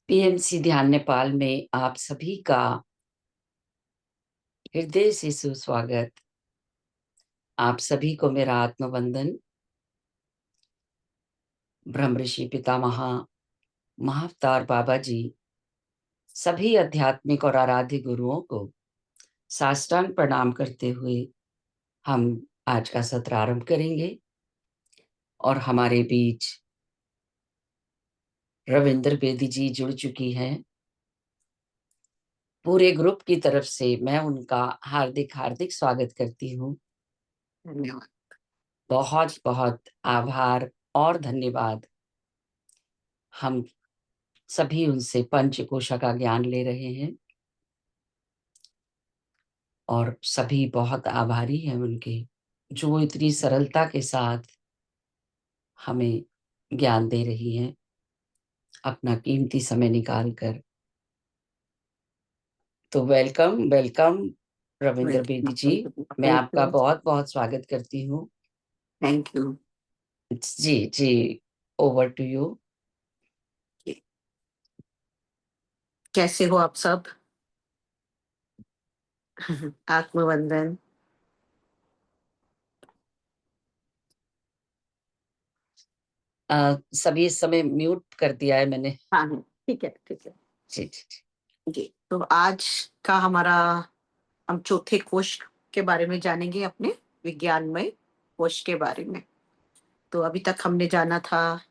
PMC ध्यान नेपाल में आप सभी का हृदय से सुस्वागत। आप सभी को मेरा आत्मवंदन। ब्रह्म ऋषि पितामह महाअवतार बाबा जी सभी आध्यात्मिक और आराध्य गुरुओं को साष्टांग प्रणाम करते हुए हम आज का सत्र आरंभ करेंगे। और हमारे बीच रविंद्र बेदी जी जुड़ चुकी हैं। पूरे ग्रुप की तरफ से मैं उनका हार्दिक हार्दिक स्वागत करती हूँ। धन्यवाद। बहुत बहुत आभार और धन्यवाद। हम सभी उनसे पंचकोश का ज्ञान ले रहे हैं और सभी बहुत आभारी हैं उनके, जो इतनी सरलता के साथ हमें ज्ञान दे रही हैं अपना कीमती समय निकाल कर। तो वेलकम वेलकम रविंद्र बेदी जी, मैं आपका बहुत बहुत स्वागत करती हूँ। Thank you. जी जी, ओवर टू यू। कैसे हो आप सब? आत्मवंदन। सभी इस समय म्यूट कर दिया है मैंने। हाँ हाँ, ठीक है ठीक है। जी जी जी जी, तो आज का हमारा हम चौथे कोश के बारे में जानेंगे, अपने विज्ञानमय कोश के बारे में। तो अभी तक हमने जाना था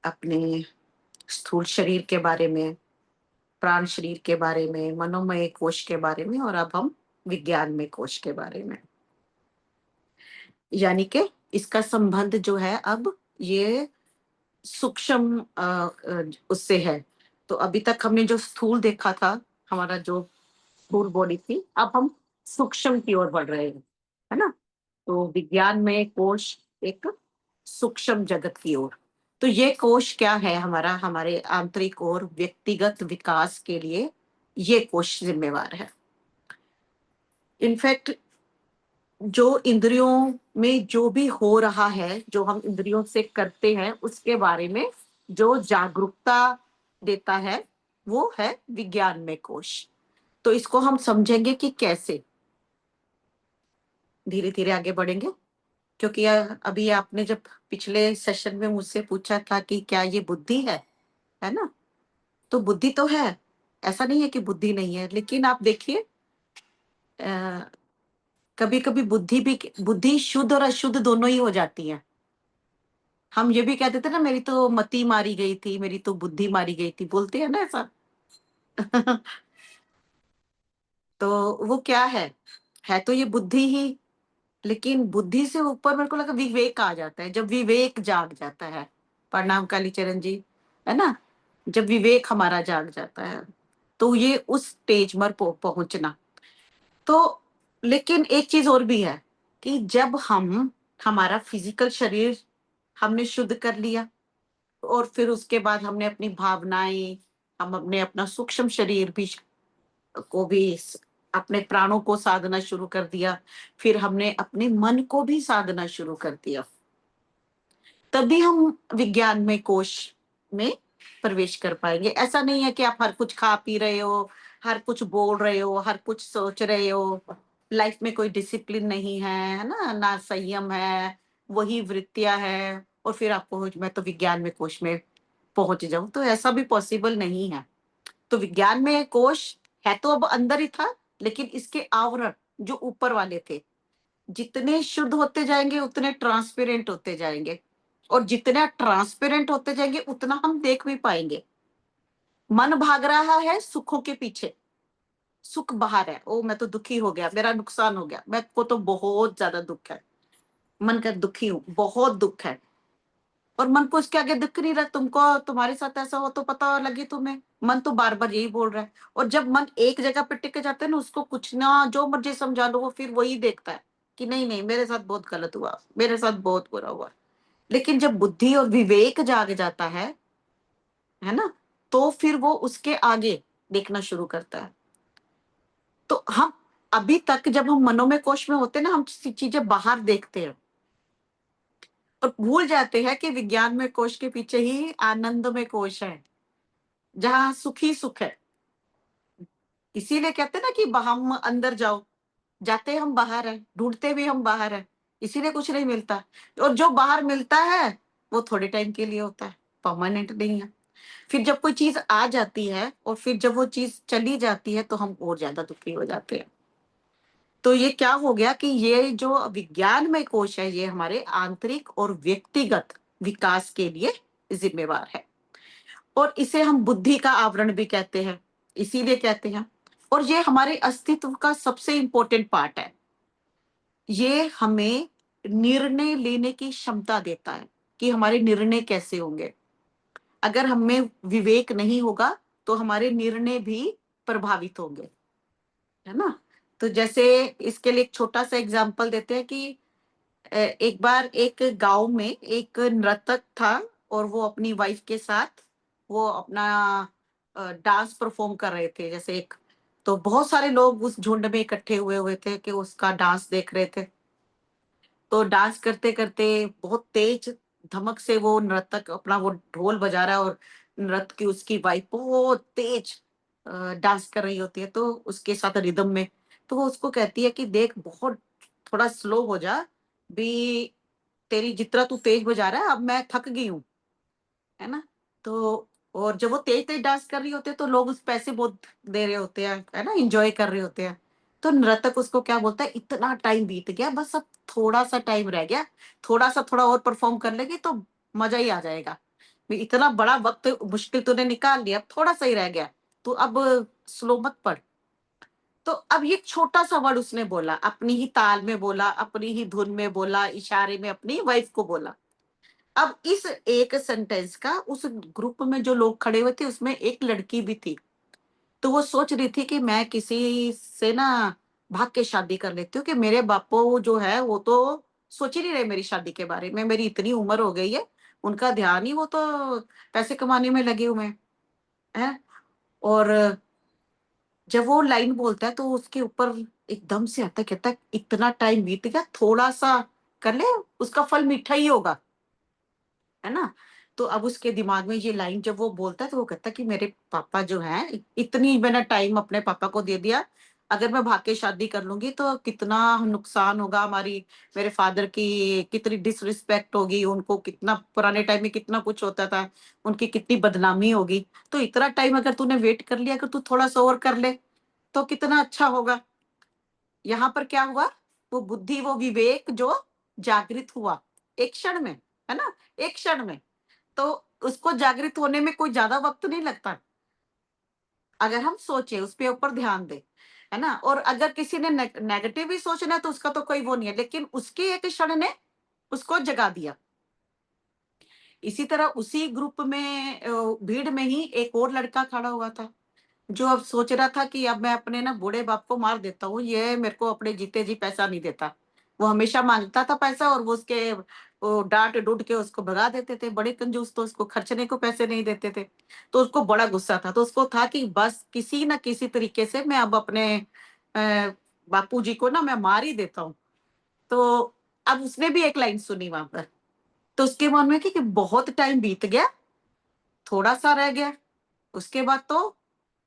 अपने स्थूल शरीर के बारे में, प्राण शरीर के बारे में, मनोमय कोश के बारे में, और अब हम विज्ञानमय कोश के बारे में। यानी कि इसका संबंध जो है अब ये सूक्ष्म उससे है। तो अभी तक हमने जो स्थूल देखा था, हमारा जो स्थूल बॉडी थी, अब हम सूक्ष्म की ओर बढ़ रहे हैं, है ना? तो विज्ञान में कोश एक सूक्ष्म जगत की ओर। तो ये कोश क्या है? हमारा हमारे आंतरिक और व्यक्तिगत विकास के लिए ये कोश जिम्मेवार है। इनफैक्ट जो इंद्रियों में जो भी हो रहा है, जो हम इंद्रियों से करते हैं, उसके बारे में जो जागरूकता देता है, वो है विज्ञान में कोश। तो इसको हम समझेंगे कि कैसे धीरे धीरे आगे बढ़ेंगे। क्योंकि अभी आपने जब पिछले सेशन में मुझसे पूछा था कि क्या ये बुद्धि है ना? तो बुद्धि तो है, ऐसा नहीं है कि बुद्धि नहीं है। लेकिन आप देखिए, कभी कभी बुद्धि शुद्ध और अशुद्ध दोनों ही हो जाती है। हम ये भी कहते थे ना, मेरी तो मति मारी गई थी, मेरी तो बुद्धि मारी गई थी, बोलते हैं ना ऐसा। तो वो क्या है तो ये बुद्धि ही। लेकिन बुद्धि से ऊपर मेरे को लगा विवेक आ जाता है, जब विवेक जाग जाता है। प्रणाम कालीचरण जी, है ना? जब विवेक हमारा जाग जाता है, तो ये उस स्टेज पर पहुंचना। तो लेकिन एक चीज और भी है कि जब हम हमारा फिजिकल शरीर हमने शुद्ध कर लिया, और फिर उसके बाद हमने अपनी भावनाएं, हम अपने अपना सूक्ष्म शरीर भी को भी अपने प्राणों को साधना शुरू कर दिया, फिर हमने अपने मन को भी साधना शुरू कर दिया, तभी हम विज्ञान में कोश में प्रवेश कर पाएंगे। ऐसा नहीं है कि आप हर कुछ खा पी रहे हो, हर कुछ बोल रहे हो, हर कुछ सोच रहे हो, लाइफ में कोई डिसिप्लिन नहीं है ना, ना संयम है, वही वृत्तियां है, और फिर आपको मैं तो विज्ञान में कोश में पहुंच जाऊं। तो ऐसा भी पॉसिबल नहीं है। तो विज्ञान में कोश है तो अब अंदर ही था, लेकिन इसके आवरण जो ऊपर वाले थे, जितने शुद्ध होते जाएंगे उतने ट्रांसपेरेंट होते जाएंगे, और जितना ट्रांसपेरेंट होते जाएंगे उतना हम देख भी पाएंगे। मन भाग रहा है सुखों के पीछे, सुख बाहर है, ओ मैं तो दुखी हो गया, मेरा नुकसान हो गया, मेरे को तो बहुत ज्यादा दुख है, मन का दुखी हूं, बहुत दुख है। और मन को इसके आगे दिख नहीं रहा। तुमको तुम्हारे साथ ऐसा हो तो पता लगे तुम्हें, मन तो बार बार यही बोल रहा है। और जब मन एक जगह पे टिक जाता है ना, उसको कुछ ना जो मर्जी समझा लो, वो फिर वही देखता है कि नहीं नहीं, मेरे साथ बहुत गलत हुआ, मेरे साथ बहुत बुरा हुआ। लेकिन जब बुद्धि और विवेक जाग जाता है ना, तो फिर वो उसके आगे देखना शुरू करता है। तो हम अभी तक जब हम मनोमय कोश में होते हैं ना, हम चीजें बाहर देखते हैं और भूल जाते हैं कि विज्ञान में कोश के पीछे ही आनंद में कोश है। जहाँ सुख ही सुख है। इसीलिए कहते हैं ना कि हम अंदर जाओ, जाते हम बाहर है, ढूंढते भी हम बाहर है, इसीलिए कुछ नहीं मिलता। और जो बाहर मिलता है वो थोड़े टाइम के लिए होता है, परमानेंट नहीं है। फिर जब कोई चीज आ जाती है और फिर जब वो चीज चली जाती है तो हम और ज्यादा दुखी हो जाते हैं। तो ये क्या हो गया कि ये जो विज्ञान में कोश है, ये हमारे आंतरिक और व्यक्तिगत विकास के लिए जिम्मेवार है। और इसे हम बुद्धि का आवरण भी कहते हैं, इसीलिए कहते हैं। और ये हमारे अस्तित्व का सबसे इंपॉर्टेंट पार्ट है। ये हमें निर्णय लेने की क्षमता देता है कि हमारे निर्णय कैसे होंगे। अगर हमें विवेक नहीं होगा तो हमारे निर्णय भी प्रभावित होंगे, है ना। तो जैसे इसके लिए एक छोटा सा एग्जांपल देते हैं कि एक बार एक गांव में एक नर्तक था और वो अपनी वाइफ के साथ वो अपना डांस परफॉर्म कर रहे थे। जैसे एक, तो बहुत सारे लोग उस झुंड में इकट्ठे हुए हुए थे कि उसका डांस देख रहे थे। तो डांस करते करते बहुत तेज धमक से वो नर्तक अपना वो ढोल बजा रहा है और नृत्य की उसकी वाइफ बहुत तेज डांस कर रही होती है तो उसके साथ रिदम में। तो वो उसको कहती है कि देख, बहुत थोड़ा स्लो हो जा भी, तेरी जितना तू तेज बजा रहा है अब मैं थक गई हूँ, है ना। तो और जब वो तेज तेज डांस कर रही होती है तो लोग उस पैसे बहुत दे रहे होते हैं, है ना, एंजॉय कर रहे होते हैं। तो नर्तक उसको क्या बोलता है, इतना टाइम बीत गया, बस अब थोड़ा सा टाइम रह गया, थोड़ा और परफॉर्म कर लेगी तो मजा ही आ जाएगा। भी इतना बड़ा वक्त मुश्किल तूने निकाल लिया, अब थोड़ा सा ही रह गया, तो अब स्लो मत पढ़। तो अब ये छोटा सा वर्ड उसने बोला, अपनी ही ताल में बोला, अपनी ही धुन में बोला, इशारे में अपनी वाइफ को बोला। अब इस एक सेंटेंस का उस ग्रुप में जो लोग खड़े हुए थे उसमें एक लड़की भी थी। तो वो सोच रही थी कि मैं किसी से ना भाग के शादी कर लेती हूँ कि मेरे बापू जो है वो तो सोच ही नहीं रहे मेरी शादी के बारे में, मेरी इतनी उम्र हो गई है, उनका ध्यान ही वो तो पैसे कमाने में लगे हुए हैं। और जब वो लाइन बोलता है तो उसके ऊपर एकदम से आता है, कहता है इतना टाइम बीत गया, थोड़ा सा कर ले, उसका फल मीठा ही होगा, है ना। तो अब उसके दिमाग में ये लाइन जब वो बोलता है तो वो कहता है कि मेरे पापा जो हैं, इतनी मैंने टाइम अपने पापा को दे दिया, अगर मैं भाग के शादी कर लूंगी तो कितना नुकसान होगा हमारी, मेरे फादर की कितनी डिसरिस्पेक्ट होगी, उनको कितना पुराने टाइम में कितना कुछ होता था, उनकी कितनी बदनामी होगी। तो इतना टाइम अगर तूने वेट कर लिया, अगर तू थोड़ा सा और कर ले तो कितना अच्छा होगा। यहाँ पर क्या हुआ, वो बुद्धि, वो विवेक जो जागृत हुआ एक क्षण में, है ना, एक क्षण में। तो उसको जागृत होने में कोई ज्यादा वक्त नहीं लगता, अगर हम सोचे उस पे ऊपर ध्यान दें, है ना। और अगर किसी ने नेगेटिव भी सोचना है तो उसका तो कोई वो नहीं है, लेकिन उसके एक क्षण ने उसको जगा दिया। इसी तरह उसी ग्रुप में भीड़ में ही एक और लड़का खड़ा हुआ था जो अब सोच रहा था कि अब मैं अपने ना बूढ़े बाप को मार देता हूँ, ये मेरे को अपने जीते जी पैसा नहीं देता। वो हमेशा मांगता था पैसा और वो उसके वो डांट डूट के उसको भगा देते थे, बड़े कंजूस, तो उसको खर्चने को पैसे नहीं देते थे। तो उसको बड़ा गुस्सा था, तो उसको था कि बस किसी ना किसी तरीके से मैं अब अपने बापू जी को ना मैं मार ही देता हूँ। तो अब उसने भी एक लाइन सुनी वहां पर, तो उसके मन में कि बहुत टाइम बीत गया, थोड़ा सा रह गया, उसके बाद तो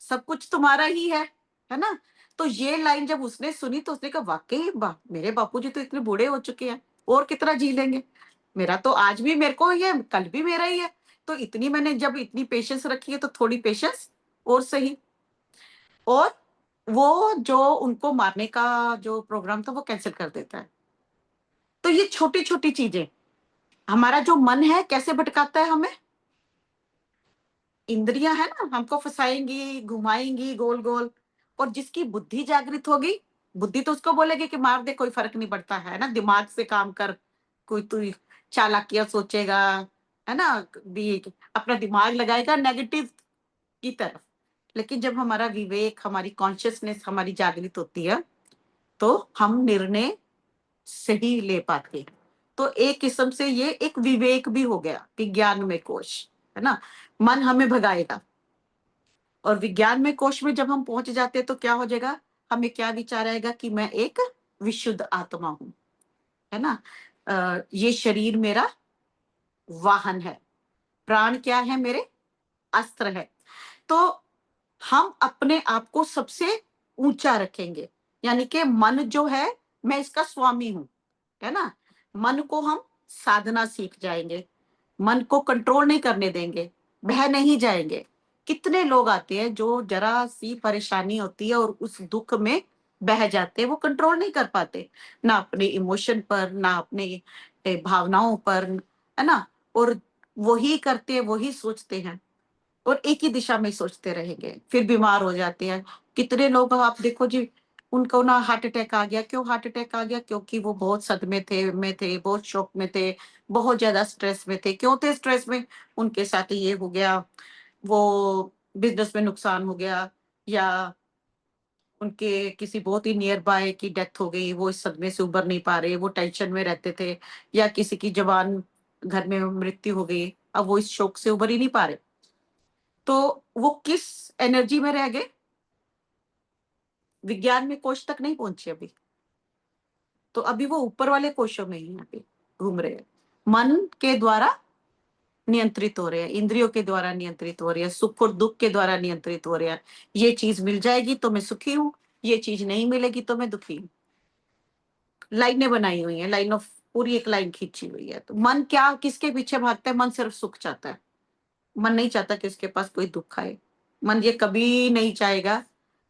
सब कुछ तुम्हारा ही है ना। तो ये लाइन जब उसने सुनी तो उसने कहा वाकई मेरे बापूजी तो इतने बूढ़े हो चुके हैं, और कितना जी लेंगे, मेरा तो आज भी मेरे को ही है, कल भी मेरा ही है। तो इतनी मैंने जब इतनी पेशेंस रखी है तो थोड़ी पेशेंस और सही। और वो जो उनको मारने का जो प्रोग्राम था वो कैंसिल कर देता है। तो ये छोटी छोटी चीजें, हमारा जो मन है कैसे भटकाता है हमें, इंद्रियां है ना हमको फंसाएंगी, घुमाएंगी गोल गोल। और जिसकी बुद्धि जागृत होगी, बुद्धि तो उसको बोलेगी कि मार दे, कोई फर्क नहीं पड़ता, है ना, दिमाग से काम कर, कोई तू चालाकियां सोचेगा, है ना, भी अपना दिमाग लगाएगा नेगेटिव की तरफ। लेकिन जब हमारा विवेक, हमारी कॉन्शियसनेस हमारी जागृत होती है तो हम निर्णय सही ले पाते हैं। तो एक किस्म से ये एक विवेक भी हो गया, विज्ञान में कोश, है ना। मन हमें भगाएगा, और विज्ञान में कोश में जब हम पहुंच जाते हैं तो क्या हो जाएगा, हमें क्या विचार आएगा कि मैं एक विशुद्ध आत्मा हूं, है ना। ये शरीर मेरा वाहन है, प्राण क्या है, मेरे अस्त्र है। तो हम अपने आप को सबसे ऊंचा रखेंगे, यानी कि मन जो है मैं इसका स्वामी हूं, है ना। मन को हम साधना सीख जाएंगे, मन को कंट्रोल नहीं करने देंगे, बह नहीं जाएंगे। कितने लोग आते हैं जो जरा सी परेशानी होती है और उस दुख में बह जाते हैं, वो कंट्रोल नहीं कर पाते, ना अपने इमोशन पर, ना अपने भावनाओं पर, है ना। और वही करते हैं, वही सोचते हैं और एक ही दिशा में सोचते रहेंगे, फिर बीमार हो जाते हैं। कितने लोग आप देखो जी, उनको ना हार्ट अटैक आ गया। क्यों हार्ट अटैक आ गया? क्योंकि वो बहुत सदमे थे, बहुत शौक में थे, बहुत ज्यादा स्ट्रेस में थे। क्यों थे स्ट्रेस में? उनके साथ ये हो गया, वो बिजनेस में नुकसान हो गया, या उनके किसी बहुत ही नियर बाय की डेथ हो गई, वो इस सदमे से उबर नहीं पा रहे, वो टेंशन में रहते थे, या किसी की जवान घर में मृत्यु हो गई, अब वो इस शोक से उबर ही नहीं पा रहे। तो वो किस एनर्जी में रह गए? विज्ञान में कोश तक नहीं पहुंचे अभी, तो अभी वो ऊपर वाले कोशों में ही यहाँ पे घूम रहे हैं। मन के द्वारा नियंत्रित हो रहे हैं, इंद्रियों के द्वारा नियंत्रित हो रहे हैं, सुख और दुख के द्वारा नियंत्रित हो रहे हैं। ये चीज मिल जाएगी तो मैं सुखी हूँ, ये चीज नहीं मिलेगी तो मैं दुखी हूँ। लाइनें बनाई हुई हैं, लाइन ऑफ, पूरी एक लाइन खींची हुई है। तो मन क्या किसके पीछे भागता है? मन सिर्फ सुख चाहता है। मन नहीं चाहता कि उसके पास कोई दुख आए। मन ये कभी नहीं चाहेगा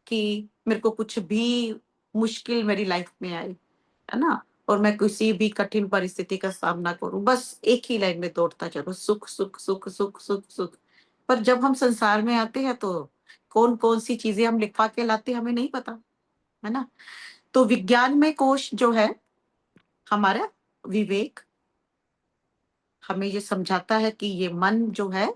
कि मेरे को कुछ भी मुश्किल मेरी लाइफ में आए, है ना, और मैं किसी भी कठिन परिस्थिति का सामना करूं। बस एक ही लाइन में दौड़ता चलो, सुख सुख सुख सुख सुख सुख। पर जब हम संसार में आते हैं तो कौन कौन सी चीजें हम लिखवा के लाते हमें नहीं पता, है ना। तो विज्ञान में कोश जो है हमारा विवेक, हमें ये समझाता है कि ये मन जो है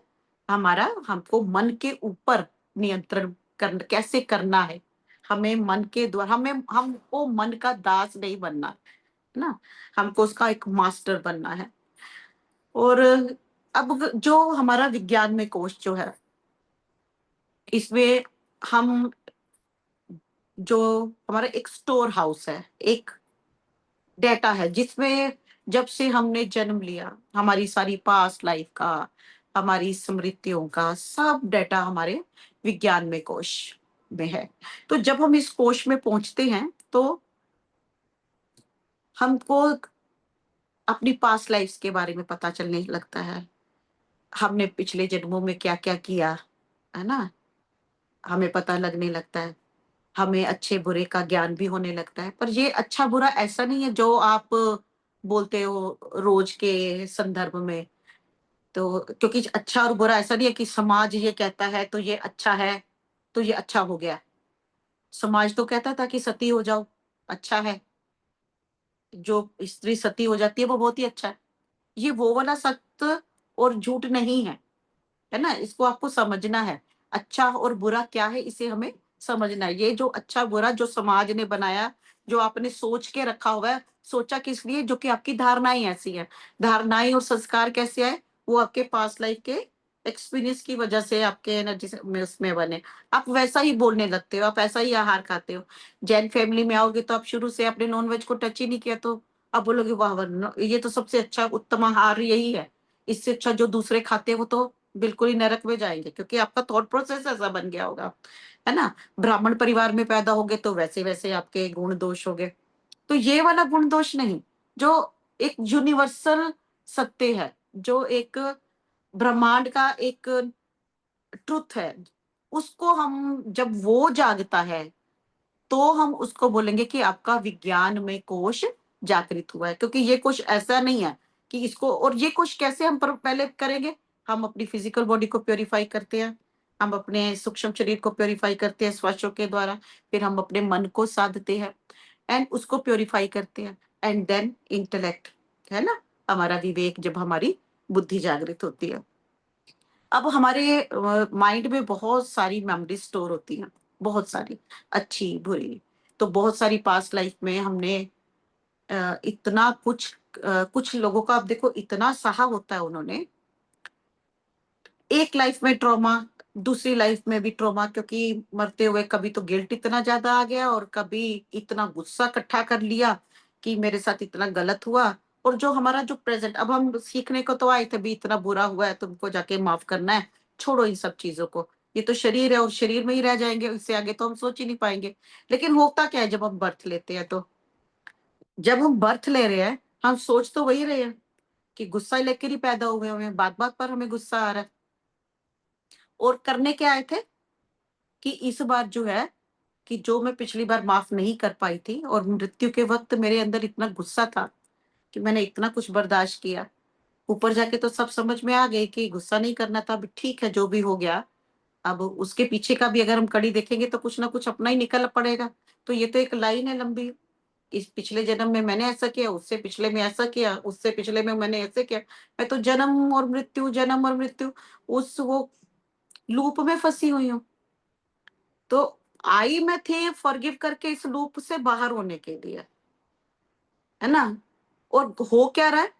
हमारा, हमको मन के ऊपर नियंत्रण कैसे करना है। हमें मन के द्वारा, हमें हमको मन का दास नहीं बनना, है ना, हमको उसका एक मास्टर बनना है। और अब जो हमारा विज्ञान में कोश जो है, इसमें हम, जो हमारा एक स्टोर हाउस है, एक डेटा है, जिसमें जब से हमने जन्म लिया, हमारी सारी पास्ट लाइफ का, हमारी स्मृतियों का सब डेटा हमारे विज्ञान में कोश में है। तो जब हम इस कोश में पहुंचते हैं तो हमको अपनी पास्ट लाइफ्स के बारे में पता चलने लगता है। हमने पिछले जन्मों में क्या क्या किया, है ना, हमें पता लगने लगता है। हमें अच्छे बुरे का ज्ञान भी होने लगता है। पर ये अच्छा बुरा ऐसा नहीं है जो आप बोलते हो रोज के संदर्भ में। तो क्योंकि अच्छा और बुरा ऐसा नहीं है कि समाज ये कहता है तो ये अच्छा है, तो ये अच्छा हो गया। समाज तो कहता था कि सती हो जाओ, अच्छा है। जो स्त्री सती हो जाती है वो बहुत ही अच्छा है। ये वो वाला सत्य और झूठ नहीं है ना? इसको आपको समझना है। अच्छा और बुरा क्या है, इसे हमें समझना है। ये जो अच्छा बुरा जो समाज ने बनाया, जो आपने सोच के रखा हुआ है, सोचा किस लिए? जो कि आपकी धारणाएँ ऐसी हैं। धारणाएँ और संस्कार कैसे आए? वो आपके पास्ट लाइफ के एक्सपीरियंस की वजह से आपके एनर्जी से में उसमें बने। आप वैसा ही बोलने लगते हो, आप ऐसा ही आहार खाते हो। जैन फैमिली में आओगे तो आप शुरू से आपने नॉन-वेज को टच ही नहीं किया, तो आप बोलोगे वाह! वाह! ये तो सबसे अच्छा उत्तम आहार यही है। इससे अच्छा जो दूसरे खाते हैं वो तो बिल्कुल ही नरक में जाएँगे, क्योंकि आपका थॉट प्रोसेस ऐसा बन गया होगा, है ना? ब्राह्मण परिवार में पैदा हो गए तो वैसे-वैसे आपके गुण दोष हो गए। तो ये वाला गुण दोष नहीं, जो एक यूनिवर्सल सत्य है, जो एक ब्रह्मांड का एक ट्रुथ है, उसको हम जब वो जागता है, तो हम उसको बोलेंगे कि आपका विज्ञान में कोश जागृत हुआ है। क्योंकि ये कोश ऐसा नहीं है कि इसको, और ये कोश कैसे हम पहले करेंगे? हम अपनी फिजिकल बॉडी को प्योरीफाई करते हैं, हम अपने सूक्ष्म शरीर को प्योरीफाई करते हैं श्वासों के द्वारा, फिर हम अपने मन को साधते हैं एंड उसको प्योरीफाई करते हैं, एंड देन इंटेलेक्ट, है ना, हमारा विवेक, जब हमारी बुद्धि जागृत होती है। अब हमारे माइंड में बहुत सारी मेमोरी स्टोर होती हैं, बहुत सारी, अच्छी, बुरी। तो बहुत सारी पास्ट लाइफ में हमने इतना कुछ, कुछ लोगों का आप देखो इतना सहा होता है उन्होंने, एक लाइफ में ट्रॉमा, दूसरी लाइफ में भी ट्रॉमा, क्योंकि मरते हुए कभी तो गिल्ट इतना ज़्यादा आ गया और कभी इतना गुस्सा इकट्ठा कर लिया कि मेरे साथ इतना गलत हुआ। और जो हमारा जो प्रेज़ेंट, अब हम सीखने को तो आए थे भी, इतना बुरा हुआ है तुमको जाके माफ़ करना है, छोड़ो इन सब चीज़ों को। ये तो शरीर है और शरीर में ही रह जाएंगे, इससे आगे तो हम सोच ही नहीं पाएंगे। लेकिन होता क्या है जब हम बर्थ लेते हैं, तो जब हम बर्थ ले रहे हैं हम सोच तो वही रहे हैं कि गुस्सा लेकर ही पैदा हुए हुए हैं, बात बात पर हमें गुस्सा आ रहा है। और करने क्या आए थे कि इस बार जो है कि जो मैं पिछली बार माफ नहीं कर पाई थी, और मृत्यु के वक्त मेरे अंदर इतना गुस्सा था कि मैंने इतना कुछ बर्दाश्त किया, ऊपर जाके तो सब समझ में आ गई कि गुस्सा नहीं करना था, अब ठीक है जो भी हो गया। अब उसके पीछे का भी अगर हम कड़ी देखेंगे तो कुछ ना कुछ अपना ही निकल पड़ेगा। तो ये तो एक लाइन है लंबी, इस पिछले जन्म में मैंने ऐसा किया, उससे पिछले में ऐसा किया, उससे पिछले में मैंने ऐसे किया। मैं तो जन्म और मृत्यु उस वो लूप में फंसी हुई हूँ। तो आई मैं थी फॉरगिव करके इस लूप से बाहर होने के लिए, है ना। और हो क्या रहा है,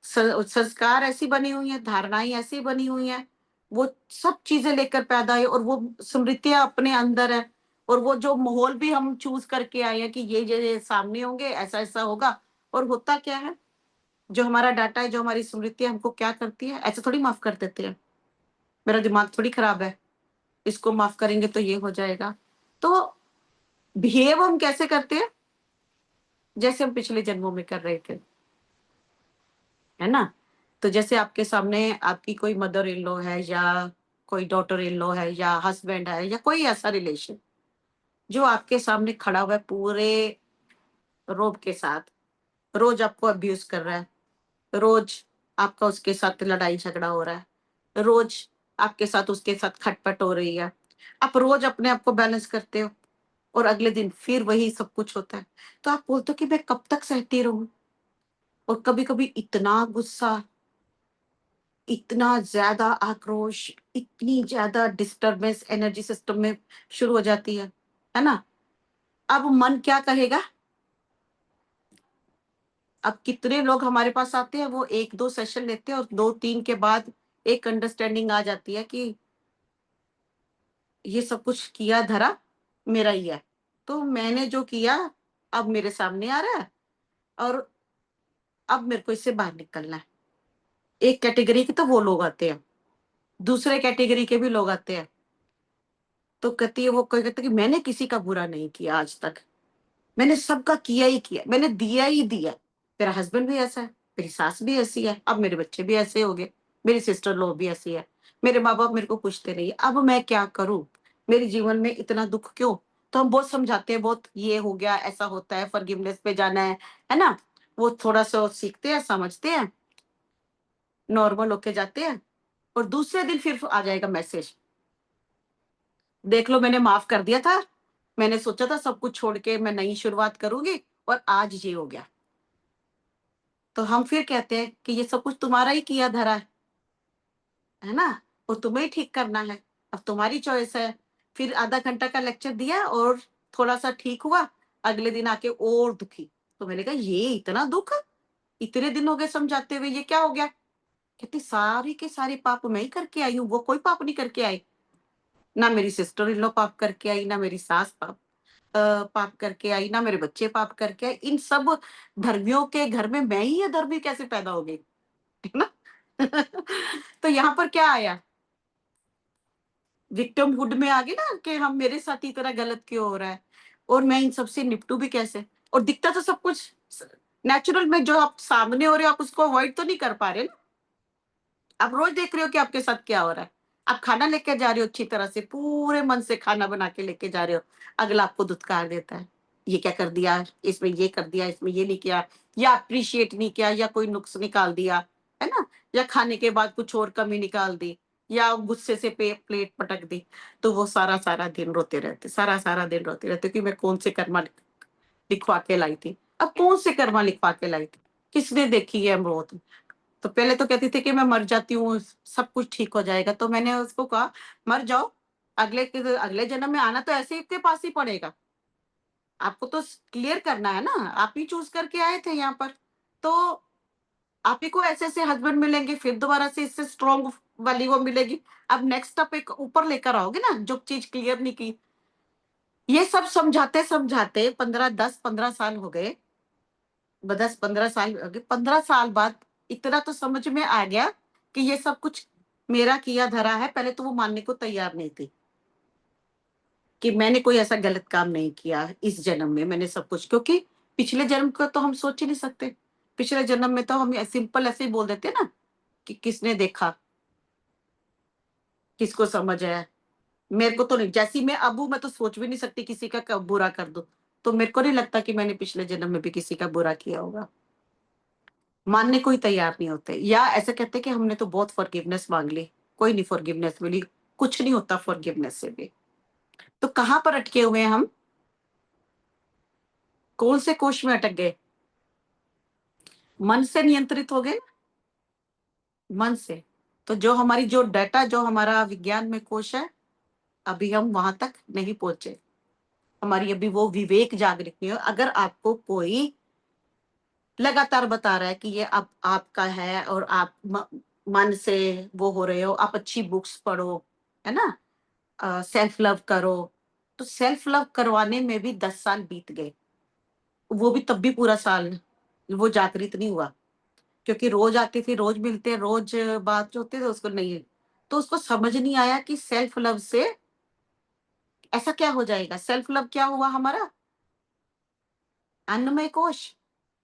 संस्कार ऐसी बनी हुई है, धारणाएं ऐसी बनी हुई है, वो सब चीजें लेकर पैदा है, और वो स्मृतियां अपने अंदर है। और वो जो माहौल भी हम चूज करके आए हैं कि ये सामने होंगे, ऐसा ऐसा होगा। और होता क्या है, जो हमारा डाटा है, जो हमारी स्मृतियां हमको क्या करती है, ऐसे थोड़ी माफ कर देते हैं। मेरा दिमाग थोड़ी खराब है, इसको माफ करेंगे तो ये हो जाएगा। तो बिहेव हम कैसे करते हैं, जैसे हम पिछले जन्मों में कर रहे थे, है ना। तो जैसे आपके सामने आपकी कोई मदर इन लॉ है, या कोई डॉटर इन लॉ है, या हस्बैंड है, या कोई ऐसा रिलेशन जो आपके सामने खड़ा हुआ है पूरे रोब के साथ, रोज आपको अब्यूज कर रहा है, रोज आपका उसके साथ लड़ाई झगड़ा हो रहा है, रोज आपके साथ उसके साथ खटपट हो रही है, आप रोज अपने आप को बैलेंस करते हो, और अगले दिन फिर वही सब कुछ होता है। तो आप बोलते हो कि मैं कब तक सहती रहूं। और कभी कभी इतना गुस्सा, इतना ज्यादा आक्रोश, इतनी ज्यादा डिस्टरबेंस एनर्जी सिस्टम में शुरू हो जाती है ना। अब मन क्या कहेगा, अब कितने लोग हमारे पास आते हैं, वो एक दो सेशन लेते हैं और दो तीन के बाद एक अंडरस्टैंडिंग आ जाती है कि ये सब कुछ किया धरा मेरा ही है, तो मैंने जो किया अब मेरे सामने आ रहा है, और अब मेरे को इससे बाहर निकलना है। एक कैटेगरी के तो वो लोग आते हैं, दूसरे कैटेगरी के भी लोग आते हैं। तो कहती है, वो कोई कहते कि मैंने किसी का बुरा नहीं किया आज तक, मैंने सबका किया ही किया, मैंने दिया ही दिया। मेरा हस्बैंड भी ऐसा है, मेरी सास भी ऐसी है, अब मेरे बच्चे भी ऐसे हो गए, मेरी सिस्टर लो भी ऐसी है, मेरे माँ बाप मेरे को पूछते नहीं, अब मैं क्या करूं, मेरे जीवन में इतना दुख क्यों। तो हम बहुत समझाते हैं, बहुत ये हो गया, ऐसा होता है, फॉरगिवनेस पे जाना है ना। वो थोड़ा सा सीखते हैं, समझते हैं, नॉर्मल होके जाते हैं। और दूसरे दिन फिर आ जाएगा मैसेज, देख लो मैंने माफ कर दिया था, मैंने सोचा था सब कुछ छोड़ के मैं नई शुरुआत करूंगी, और आज ये हो गया। तो हम फिर कहते हैं कि ये सब कुछ तुम्हारा ही किया धरा है ना, और तुम्हें ही ठीक करना है, अब तुम्हारी चॉइस है। फिर आधा घंटा का लेक्चर दिया और थोड़ा सा ठीक हुआ, अगले दिन आके और दुखी। तो मैंने कहा ये इतना दुख, इतने दिन हो गए समझाते हुए, ये क्या हो गया। कहती सारी के सारे पाप मैं ही करके आई हूँ, वो कोई पाप नहीं करके आई। ना मेरी सिस्टर इन लॉ पाप करके आई, ना मेरी सास पाप करके आई, ना मेरे बच्चे पाप करके आए। इन सब धर्मियों के घर में मैं ही अधर्मी कैसे पैदा हो गई, है ना। तो यहाँ पर क्या आया, विक्टिमहुड में आ गए ना, कि हम मेरे साथ ही तरह गलत क्यों हो रहा है, और मैं इन सबसे निपटू भी कैसे। और दिखता तो सब कुछ नेचुरल में, जो आप सामने हो रहे हो आप उसको अवॉइड तो नहीं कर पा रहे ना। आप रोज देख रहे हो कि आपके साथ क्या हो रहा है। आप खाना लेके जा रहे हो अच्छी तरह से, पूरे मन से खाना बना के लेके जा रहे हो, अगला आपको धुतकार देता है, ये क्या कर दिया, इसमें ये कर दिया, इसमें ये नहीं किया, या अप्रिशिएट नहीं किया, या कोई नुक्स निकाल दिया, है ना, या खाने के बाद कुछ और कमी निकाल दी, या गुस्से से प्लेट पटक दी। तो वो सारा सारा दिन रोते रहते, सारा सारा दिन रोते रहते कि मैं कौन से कर्मा लिखवा के लाई थी। अब कौन से कर्मा लिखवा के लाई थी, किसने देखी है मौत। तो पहले तो कहती थी कि मैं मर जाती हूँ सब कुछ ठीक हो जाएगा, तो मैंने उसको कहा मर जाओ, अगले जन्म में आना तो ऐसे ही के पास ही पड़ेगा, आपको तो क्लियर करना है ना, आप ही चूज करके आए थे यहाँ पर। तो आप ही को ऐसे ऐसे हस्बैंड मिलेंगे, फिर दोबारा से इससे स्ट्रॉन्ग वाली वो मिलेगी। अब नेक्स्ट स्टेप एक ऊपर लेकर आओगे ना, जो चीज क्लियर नहीं की। ये सब समझाते समझाते 10-15 साल हो गए, 10-15 साल हो गए, 15 साल बाद इतना तो समझ में आ गया कि ये सब कुछ मेरा किया धरा है, पहले तो वो मानने को तैयार नहीं थी कि मैंने कोई ऐसा गलत काम नहीं किया इस जन्म में, मैंने सब कुछ, क्योंकि पिछले जन्म का तो हम सोच ही नहीं सकते। पिछले जन्म में तो हम सिंपल ऐसे ही बोल देते ना कि किसने देखा, किसको समझ है। मेरे को तो नहीं, जैसी मैं अब हूं, मैं तो सोच भी नहीं सकती किसी का कब बुरा कर दूं। तो मेरे को नहीं लगता कि मैंने पिछले जन्म में भी किसी का बुरा किया होगा। मानने को ही तैयार नहीं होते, या ऐसे कहते कि हमने तो बहुत फॉरगिवनेस मांग ली, कोई नहीं फॉरगिवनेस मिली। कुछ नहीं होता फॉरगिवनेस से भी। तो कहाँ पर अटके हुए हैं हम? कौन से कोष में अटक गए? मन से नियंत्रित हो गए, मन से। तो जो हमारी जो डाटा, जो हमारा विज्ञान में कोश है, अभी हम वहां तक नहीं पहुंचे। हमारी अभी वो विवेक जागृत नहीं हो। अगर आपको कोई लगातार बता रहा है कि ये अब आपका है और आप मन से वो हो रहे हो, आप अच्छी बुक्स पढ़ो, है ना, सेल्फ लव करो, तो सेल्फ लव करवाने में भी 10 साल बीत गए। वो भी तब भी पूरा साल वो जागृत नहीं हुआ, क्योंकि रोज आती थी, रोज मिलते, रोज बात होती, तो उसको नहीं, तो उसको समझ नहीं आया कि सेल्फ लव से ऐसा क्या हो जाएगा। सेल्फ लव क्या हुआ हमारा? अन्नमय कोश।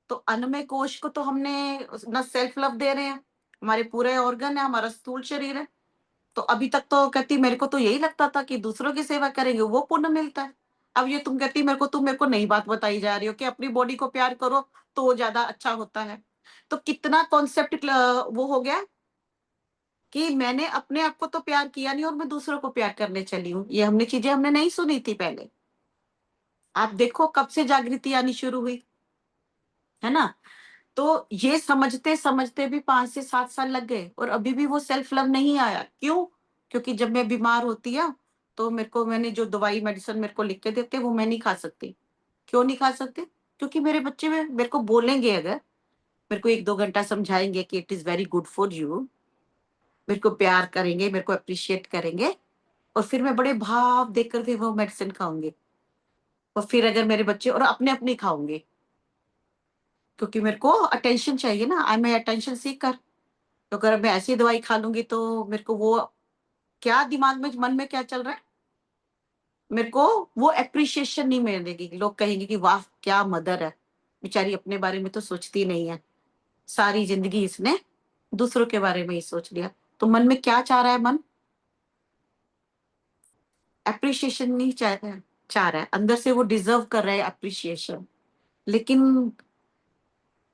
तो अन्नमय कोश को तो हमने ना सेल्फ लव दे रहे हैं, हमारे पूरे ऑर्गन है, हमारा स्थूल शरीर है। तो अभी तक तो कहती मेरे को तो यही लगता था कि दूसरों की सेवा करेंगे वो पुण्य मिलता है। अब ये तुम कहती मेरे को, तुम मेरे को नई बात बताई जा रही हो कि अपनी बॉडी को प्यार करो तो वो ज्यादा अच्छा होता है। तो कितना कॉन्सेप्ट वो हो गया कि मैंने अपने आप को तो प्यार किया नहीं और मैं दूसरों को प्यार करने चली हूँ। ये हमने चीजें हमने नहीं सुनी थी पहले। आप देखो कब से जागृति आनी शुरू हुई, है ना। तो ये समझते समझते भी 5 से 7 साल लग गए और अभी भी वो सेल्फ लव नहीं आया। क्यों? क्योंकि जब मैं बीमार होती है तो मेरे को, मैंने जो दवाई मेडिसिन मेरे को लिख के देते वो मैं नहीं खा सकती। क्यों नहीं खा सकती? क्योंकि मेरे बच्चे में मेरे को बोलेंगे, अगर मेरे को 1-2 घंटा समझाएंगे कि it is very good for you, मेरे को प्यार करेंगे, मेरे को अप्रिशिएट करेंगे, और फिर मैं बड़े भाव देख करके वो मेडिसिन खाऊंगी। और फिर अगर मेरे बच्चे, और अपने अपने खाऊंगे, क्योंकि मेरे को अटेंशन चाहिए ना, आई एम अटेंशन सीकर। तो अगर मैं ऐसी दवाई खा लूंगी तो मेरे को वो, क्या दिमाग में मन में क्या चल रहा है, मेरे को वो एप्रिशिएशन नहीं मिलेगी। लोग कहेंगे कि वाह क्या मदर है, बेचारी अपने बारे में तो सोचती नहीं है, सारी जिंदगी इसने दूसरों के बारे में ही सोच लिया। तो मन में क्या चाह रहा है? मन एप्रिशिएशन नहीं चाह रहा है, अंदर से वो डिजर्व कर रहा है अप्रिशिएशन। लेकिन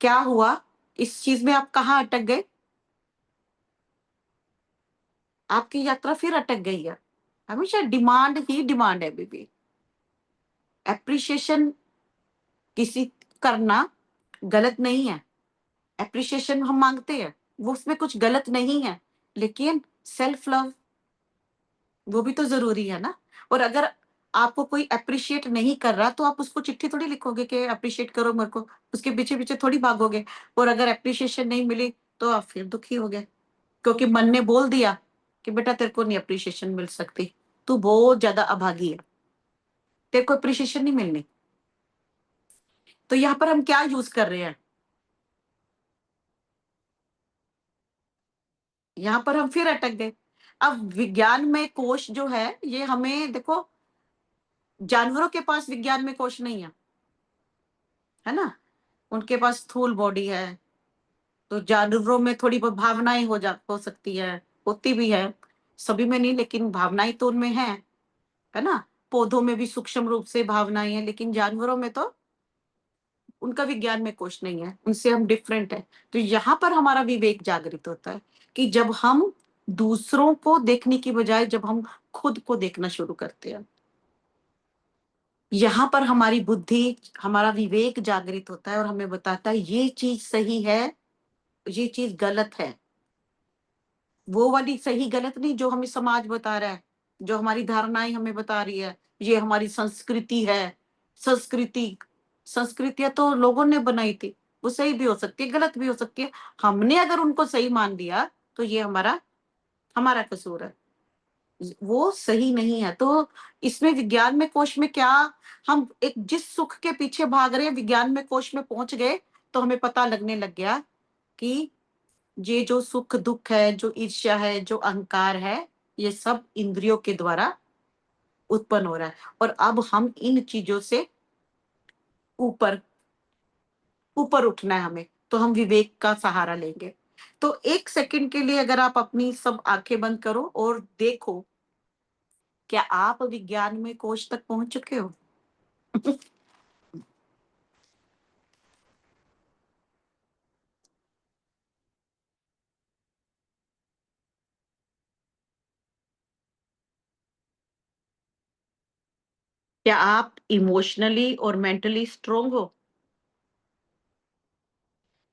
क्या हुआ, इस चीज में आप कहाँ अटक गए? आपकी यात्रा फिर अटक गई है। हमेशा डिमांड ही डिमांड है बेबी। एप्रिशिएशन किसी करना गलत नहीं है, एप्रिशिएशन हम मांगते हैं, वो उसमें कुछ गलत नहीं है। लेकिन सेल्फ लव वो भी तो जरूरी है ना। और अगर आपको कोई अप्रिशिएट नहीं कर रहा तो आप उसको चिट्ठी थोड़ी लिखोगे कि अप्रिशिएट करो मेरे को, उसके पीछे पीछे थोड़ी भागोगे। और अगर अप्रिशिएशन नहीं मिली तो आप फिर दुखी हो गए, क्योंकि मन ने बोल दिया कि बेटा तेरे को नहीं अप्रिशिएशन मिल सकती, तू बहुत ज्यादा अभागी है, तेरे को अप्रिशिएशन नहीं मिलनी। तो यहाँ पर हम क्या यूज कर रहे हैं? यहाँ पर हम फिर अटक गए। अब विज्ञान में कोश जो है, ये हमें देखो, जानवरों के पास विज्ञान में कोश नहीं है ना। उनके पास स्थूल बॉडी है, तो जानवरों में थोड़ी बहुत भावनाएं हो सकती है, होती भी है, सभी में नहीं, लेकिन भावनाएं तो उनमें है ना। पौधों में भी सूक्ष्म रूप से भावनाएं हैं, लेकिन जानवरों में तो उनका विज्ञान में कोश नहीं है, उनसे हम डिफरेंट है। तो यहाँ पर हमारा विवेक जागृत होता है कि जब हम दूसरों को देखने की बजाय जब हम खुद को देखना शुरू करते हैं, यहाँ पर हमारी बुद्धि, हमारा विवेक जागृत होता है और हमें बताता है ये चीज सही है, ये चीज गलत है। वो वाली सही गलत नहीं जो हमें समाज बता रहा है, जो हमारी धारणाएं हमें बता रही है, ये हमारी संस्कृति है। संस्कृति, संस्कृतियां तो लोगों ने बनाई थी, वो सही भी हो सकती है, गलत भी हो सकती है। हमने अगर उनको सही मान लिया तो ये हमारा हमारा कसूर है, वो सही नहीं है। तो इसमें विज्ञान में कोश में क्या, हम एक जिस सुख के पीछे भाग रहे हैं विज्ञान में कोश में पहुंच गए, तो हमें पता लगने लग गया कि ये जो सुख दुख है, जो ईर्ष्या है, जो अहंकार है, ये सब इंद्रियों के द्वारा उत्पन्न हो रहा है। और अब हम इन चीजों से ऊपर ऊपर उठना है हमें, तो हम विवेक का सहारा लेंगे। तो 1 सेकंड के लिए अगर आप अपनी सब आंखें बंद करो और देखो, क्या आप विज्ञान में कोश तक पहुंच चुके हो? क्या आप इमोशनली और मेंटली स्ट्रोंग हो?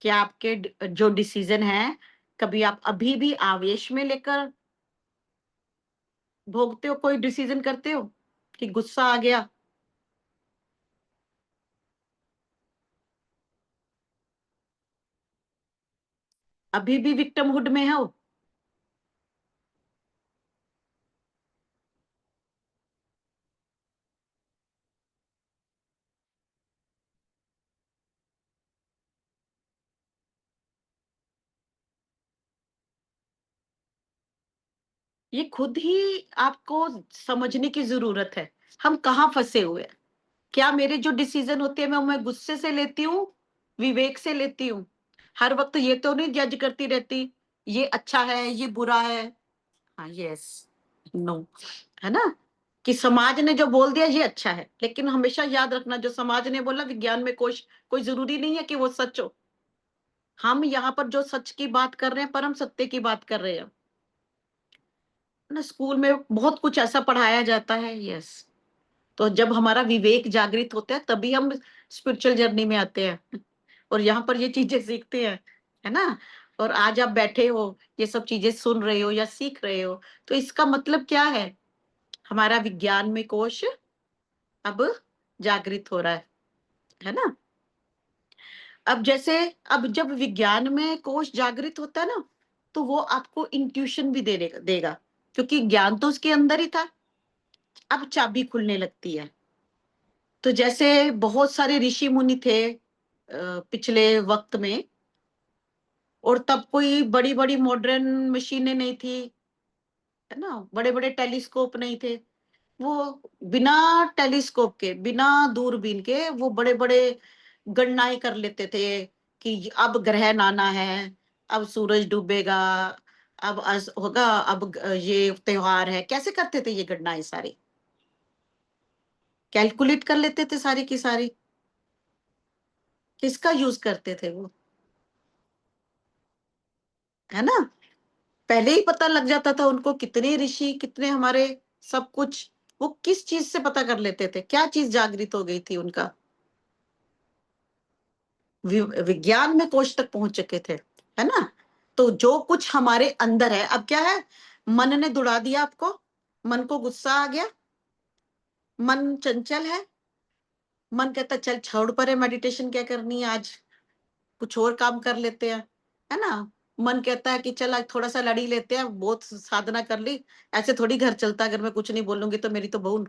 क्या आपके जो डिसीजन है, कभी आप अभी भी आवेश में लेकर भोगते हो, कोई डिसीजन करते हो कि गुस्सा आ गया? अभी भी विक्टिमहुड में हो? ये खुद ही आपको समझने की जरूरत है, हम कहाँ फंसे हुए हैं। क्या मेरे जो डिसीजन होते हैं मैं गुस्से से लेती हूँ, विवेक से लेती हूँ? हर वक्त ये तो नहीं जज करती रहती, ये अच्छा है, ये बुरा है। हाँ, यस, नो, है ना? कि समाज ने जो बोल दिया ये अच्छा है, लेकिन हमेशा याद रखना, जो समाज ने बोला विज्ञान में कोई कोई जरूरी नहीं है कि वो सच हो। हम यहाँ पर जो सच की बात कर रहे हैं, परम सत्य की बात कर रहे हैं ना। स्कूल में बहुत कुछ ऐसा पढ़ाया जाता है, यस। तो जब हमारा विवेक जागृत होता है तभी हम स्पिरिचुअल जर्नी में आते हैं और यहाँ पर ये चीजें सीखते हैं, है ना? और आज आप बैठे हो, ये सब चीजें सुन रहे हो या सीख रहे हो, तो इसका मतलब क्या है? हमारा विज्ञान में कोश अब जागृत हो रहा है ना? अब जैसे, अब जब विज्ञान में कोश जागृत होता है ना, तो वो आपको इंट्यूशन भी देगा, क्योंकि ज्ञान तो उसके अंदर ही था। अब चाबी खुलने लगती है। तो जैसे बहुत सारे ऋषि मुनि थे पिछले वक्त में, और तब कोई बड़ी बड़ी मॉडर्न मशीनें नहीं थी, है ना? बड़े बड़े टेलीस्कोप नहीं थे। वो बिना टेलीस्कोप के, बिना दूरबीन के, वो बड़े बड़े गणनाएं कर लेते थे कि अब ग्रहण आना है, अब सूरज डूबेगा, अब होगा, अब ये त्योहार है। कैसे करते थे ये गणनाएं सारी? कैलकुलेट कर लेते थे सारी की सारी। किसका यूज करते थे वो, है ना? पहले ही पता लग जाता था उनको, कितने ऋषि, कितने हमारे, सब कुछ। वो किस चीज से पता कर लेते थे? क्या चीज जागृत हो गई थी उनका? विज्ञान में कोश तक पहुंच चुके थे, है ना? तो जो कुछ हमारे अंदर है, अब क्या है? मन ने दुड़ा दिया आपको, मन को गुस्सा आ गया, मन चंचल है, मन कहता चल छोड़ परे, मेडिटेशन क्या करनी है आज, कुछ और काम कर लेते हैं, है ना? मन कहता है कि चल आज थोड़ा सा लड़ी लेते हैं, बहुत साधना कर ली, ऐसे थोड़ी घर चलता, अगर मैं कुछ नहीं बोलूंगी तो मेरी तो बहू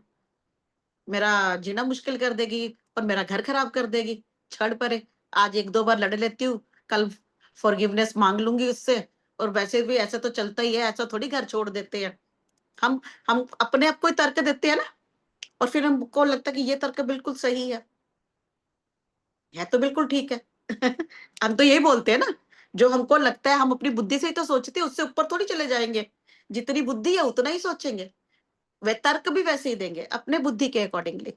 मेरा जीना मुश्किल कर देगी और मेरा घर खराब कर देगी। छड़ परे, आज 1-2 बार लड़ लेती हूँ, कल फॉरगिवनेस मांग लूंगी उससे। और वैसे भी ऐसा तो चलता ही है, ऐसा थोड़ी घर छोड़ देते हैं हम हम अपने आप को ही तर्क देते हैं ना, और फिर हमको लगता है कि ये तर्क बिल्कुल सही है तो बिल्कुल ठीक है। हम तो यही बोलते हैं ना, जो हमको लगता है, हम अपनी बुद्धि से ही तो सोचते हैं, उससे ऊपर थोड़ी चले जाएंगे। जितनी बुद्धि है उतना ही सोचेंगे, वे तर्क भी वैसे ही देंगे अपने बुद्धि के अकॉर्डिंगली,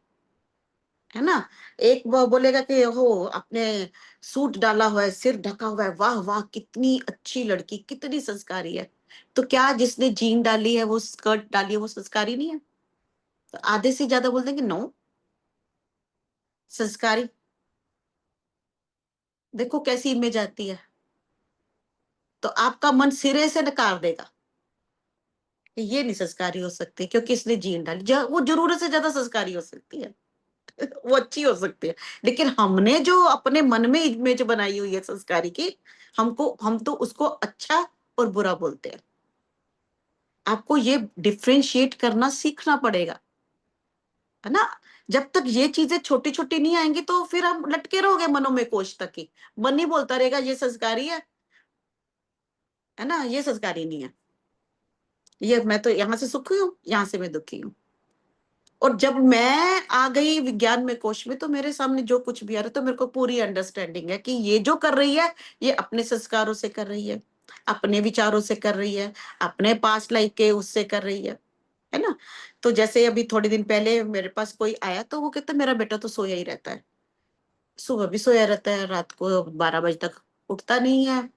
है ना? एक वो बोलेगा कि हो आपने सूट डाला हुआ है, सिर ढका हुआ है, वाह वाह कितनी अच्छी लड़की, कितनी संस्कारी है। तो क्या जिसने जीन डाली है, वो स्कर्ट डाली है, वो संस्कारी नहीं है? तो आधे से ज्यादा बोल देंगे नो, संस्कारी। देखो कैसी इमेज आती है। तो आपका मन सिरे से नकार देगा कि ये नहीं संस्कारी हो सकती, क्योंकि इसने जीन डाली। वो जरूरत से ज्यादा संस्कारी हो सकती है। वो अच्छी हो सकती है, लेकिन हमने जो अपने मन में इमेज बनाई हुई है संस्कारी की, हम तो उसको अच्छा और बुरा बोलते हैं। आपको ये डिफरेंशिएट करना सीखना पड़ेगा, है ना? जब तक ये चीजें छोटी छोटी नहीं आएंगी, तो फिर हम लटके रहोगे मनों में, कोष तक ही मन ही बोलता रहेगा ये संस्कारी है, है ना, ये संस्कार ही नहीं है। ये मैं तो यहाँ से सुखी हूँ, यहाँ से मैं दुखी हूँ। और जब मैं आ गई विज्ञान में कोश में, तो मेरे सामने जो कुछ भी आ रहा है, तो मेरे को पूरी अंडरस्टैंडिंग है कि ये जो कर रही है, ये अपने संस्कारों से कर रही है, अपने विचारों से कर रही है, अपने पास्ट लाइफ के उससे कर रही है ना। तो जैसे अभी थोड़े दिन पहले मेरे पास कोई आया, तो वो कहता मेरा बेटा तो सोया ही रहता है, सुबह भी सोया रहता है, रात को 12 बजे तक उठता नहीं है,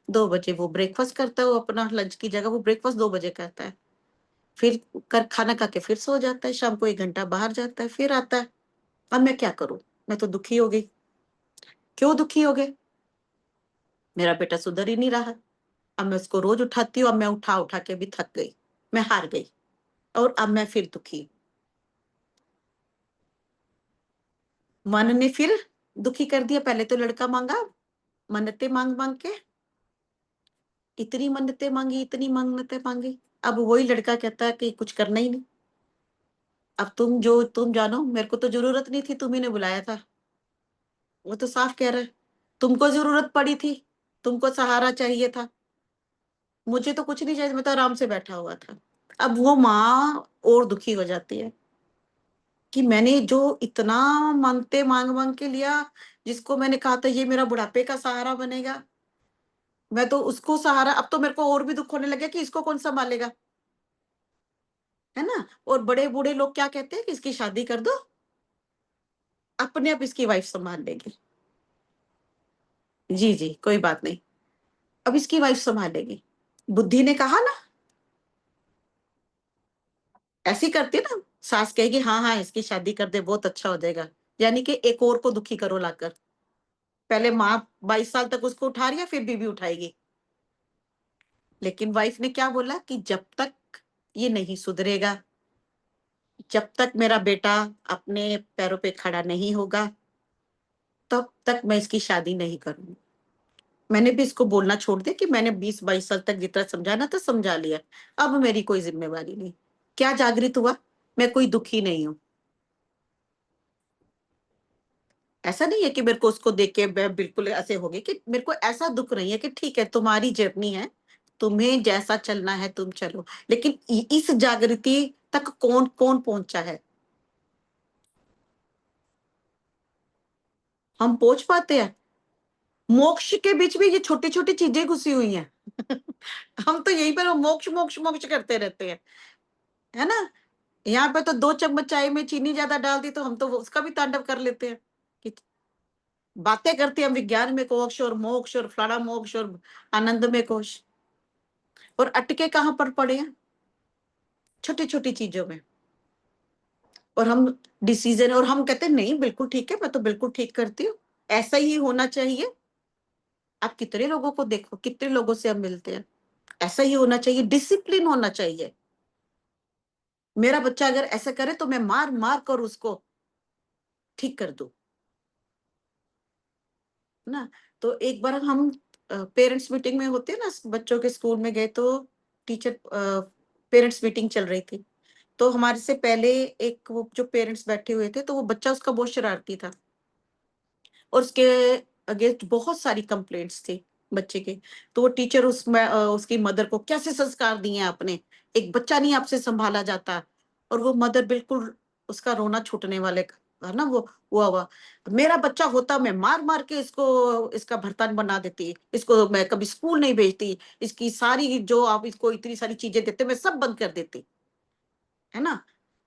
2 बजे वो ब्रेकफास्ट करता है, वो अपना लंच की जगह वो ब्रेकफास्ट 2 बजे करता है, फिर कर खाना खा के फिर सो जाता है, शाम को 1 घंटा बाहर जाता है, फिर आता है। अब मैं क्या करूं? मैं तो दुखी हो गई। क्यों दुखी हो गए? मेरा बेटा सुधर ही नहीं रहा। अब मैं उसको रोज उठाती हूँ, अब मैं उठा उठा के भी थक गई, मैं हार गई, और अब मैं फिर दुखी। मन ने फिर दुखी कर दिया। पहले तो लड़का मांगा, मन्नतें मांग मांग के, इतनी मन्नतें मांगी, इतनी मन्नतें मांगी। अब वही लड़का कहता है कि कुछ करना ही नहीं। अब तुम जानो, मेरे को तो जरूरत नहीं थी, तुम्ही ने बुलाया था। वो तो साफ कह रहा है, तुमको जरूरत पड़ी थी, तुमको सहारा चाहिए था, मुझे तो कुछ नहीं चाहिए, मैं तो आराम से बैठा हुआ था। अब वो माँ और दुखी हो जाती है कि मैंने जो इतना मांगते मांग मांग के लिया, जिसको मैंने कहा था ये मेरा बुढ़ापे का सहारा बनेगा, मैं तो उसको सहारा, अब तो मेरे को और भी दुख होने लगा कि इसको कौन संभालेगा, है ना। और बड़े बूढ़े लोग क्या कहते हैं कि इसकी शादी कर दो, अपने आप इसकी वाइफ संभाल लेगी। जी जी, कोई बात नहीं, अब इसकी वाइफ संभाल लेगी। बुद्धि ने कहा ना, ऐसी करती है ना, सास कहेगी हाँ हाँ इसकी शादी कर दे, बहुत अच्छा हो जाएगा, यानी कि एक और को दुखी करो लाकर। पहले माँ 22 साल तक उसको उठा रही है, फिर बीवी उठाएगी। लेकिन वाइफ ने क्या बोला कि जब तक ये नहीं सुधरेगा, जब तक मेरा बेटा अपने पैरों पे खड़ा नहीं होगा, तब तक मैं इसकी शादी नहीं करूंगी। मैंने भी इसको बोलना छोड़ दिया कि मैंने 20-22 साल तक जितना समझाना था समझा लिया, अब मेरी कोई जिम्मेवारी नहीं। क्या जागृत हुआ? मैं कोई दुखी नहीं हूं। ऐसा नहीं है कि मेरे को उसको देख के मैं बिल्कुल ऐसे हो गई, कि मेरे को ऐसा दुख नहीं है कि ठीक है तुम्हारी जर्नी है, तुम्हें जैसा चलना है तुम चलो, लेकिन इस जागृति तक कौन कौन पहुंचा है? हम पहुंच पाते हैं? मोक्ष के बीच में ये छोटी छोटी चीजें घुसी हुई हैं। हम तो यहीं पर मोक्ष मोक्ष मोक्ष करते रहते हैं, है ना। यहाँ पे तो 2 चम्मच चाय में चीनी ज्यादा डाल दी, तो हम तो उसका भी तांडव कर लेते हैं कि बातें करते हैं हम विज्ञान में कोश और मोक्ष और फलाना मोक्ष और आनंद में कोश, और अटके कहाँ पर पड़े हैं? छोटी छोटी चीजों में। और हम डिसीजन, और हम कहते हैं नहीं बिल्कुल ठीक है, मैं तो बिल्कुल ठीक करती हूँ, ऐसा ही होना चाहिए। आप कितने लोगों को देखो, कितने लोगों से हम मिलते हैं, ऐसा ही होना चाहिए, डिसिप्लिन होना चाहिए। मेरा बच्चा अगर ऐसा करे तो मैं मार मार कर उसको ठीक कर दूं, ना। तो एक बार हम पेरेंट्स मीटिंग में होते हैं ना, बच्चों के स्कूल में गए, तो टीचर पेरेंट्स मीटिंग चल रही थी, तो हमारे से पहले एक वो जो पेरेंट्स बैठे हुए थे, तो वो बच्चा उसका बहुत शरारती था, और उसके अगेंस्ट बहुत सारी कंप्लेंट्स थी बच्चे के। तो वो टीचर उसकी मदर को कैसे संस्कार दिए हैं आपने, एक बच्चा नहीं आपसे संभाला जाता। और वो मदर बिल्कुल, उसका रोना छूटने वाले है ना, वो हुआ हुआ, मेरा बच्चा होता मैं मार मार के इसको, इसका भरतान बना देती, इसको मैं कभी स्कूल नहीं भेजती, इसकी सारी जो आप इसको इतनी सारी चीजें देते मैं सब बंद कर देती, है ना।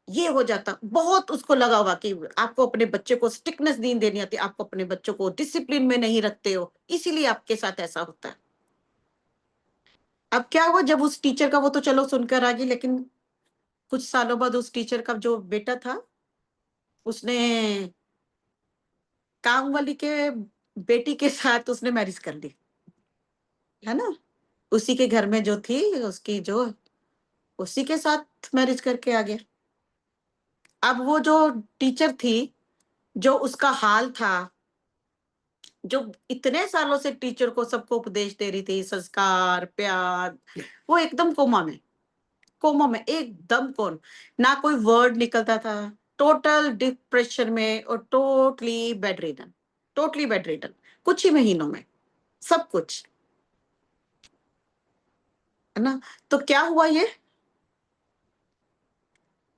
ये हो जाता, बहुत उसको लगा हुआ कि आपको अपने बच्चे को स्टिकनेस नहीं देनी आती, आपको अपने बच्चों को डिसिप्लिन में नहीं रखते हो, इसीलिए आपके साथ ऐसा होता है। अब क्या हुआ, जब उस टीचर का, वो तो चलो सुनकर आ गई, लेकिन कुछ सालों बाद उस टीचर का जो बेटा था, उसने काम वाली के बेटी के साथ उसने मैरिज कर ली, है ना। उसी के घर में जो थी उसकी जो, उसी के साथ मैरिज करके आ गया। अब वो जो टीचर थी, जो उसका हाल था, जो इतने सालों से टीचर को सबको उपदेश दे रही थी, संस्कार प्यार, वो एकदम कोमा में, कोमा में एकदम, कौन ना कोई वर्ड निकलता था, टोटल डिप्रेशन में, और totally bed ridden, totally bed ridden, कुछ ही महीनों में सब कुछ। है ना। तो क्या हुआ, ये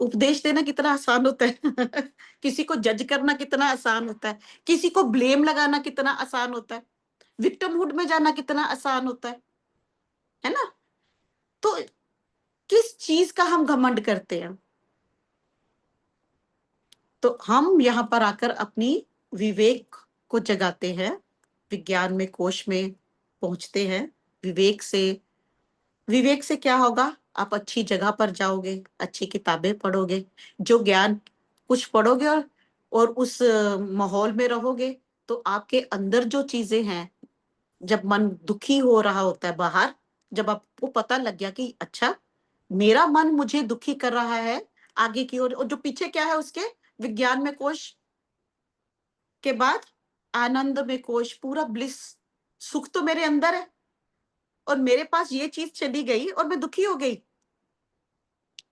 उपदेश देना कितना आसान होता है किसी को जज करना कितना आसान होता है, किसी को ब्लेम लगाना कितना आसान होता है, विक्टिमहुड में जाना कितना आसान होता है ना। तो किस चीज का हम घमंड करते हैं? तो हम यहाँ पर आकर अपनी विवेक को जगाते हैं, विज्ञान में कोश में पहुंचते हैं। विवेक से, विवेक से क्या होगा? आप अच्छी जगह पर जाओगे, अच्छी किताबें पढ़ोगे, जो ज्ञान कुछ पढ़ोगे और उस माहौल में रहोगे, तो आपके अंदर जो चीजें हैं, जब मन दुखी हो रहा होता है बाहर, जब आपको पता लग गया कि अच्छा मेरा मन मुझे दुखी कर रहा है आगे की ओर, और जो पीछे क्या है उसके, विज्ञान में कोश के बाद आनंद में कोश, पूरा ब्लिस, सुख तो मेरे अंदर है और मेरे पास ये चीज चली गई और मैं दुखी हो गई।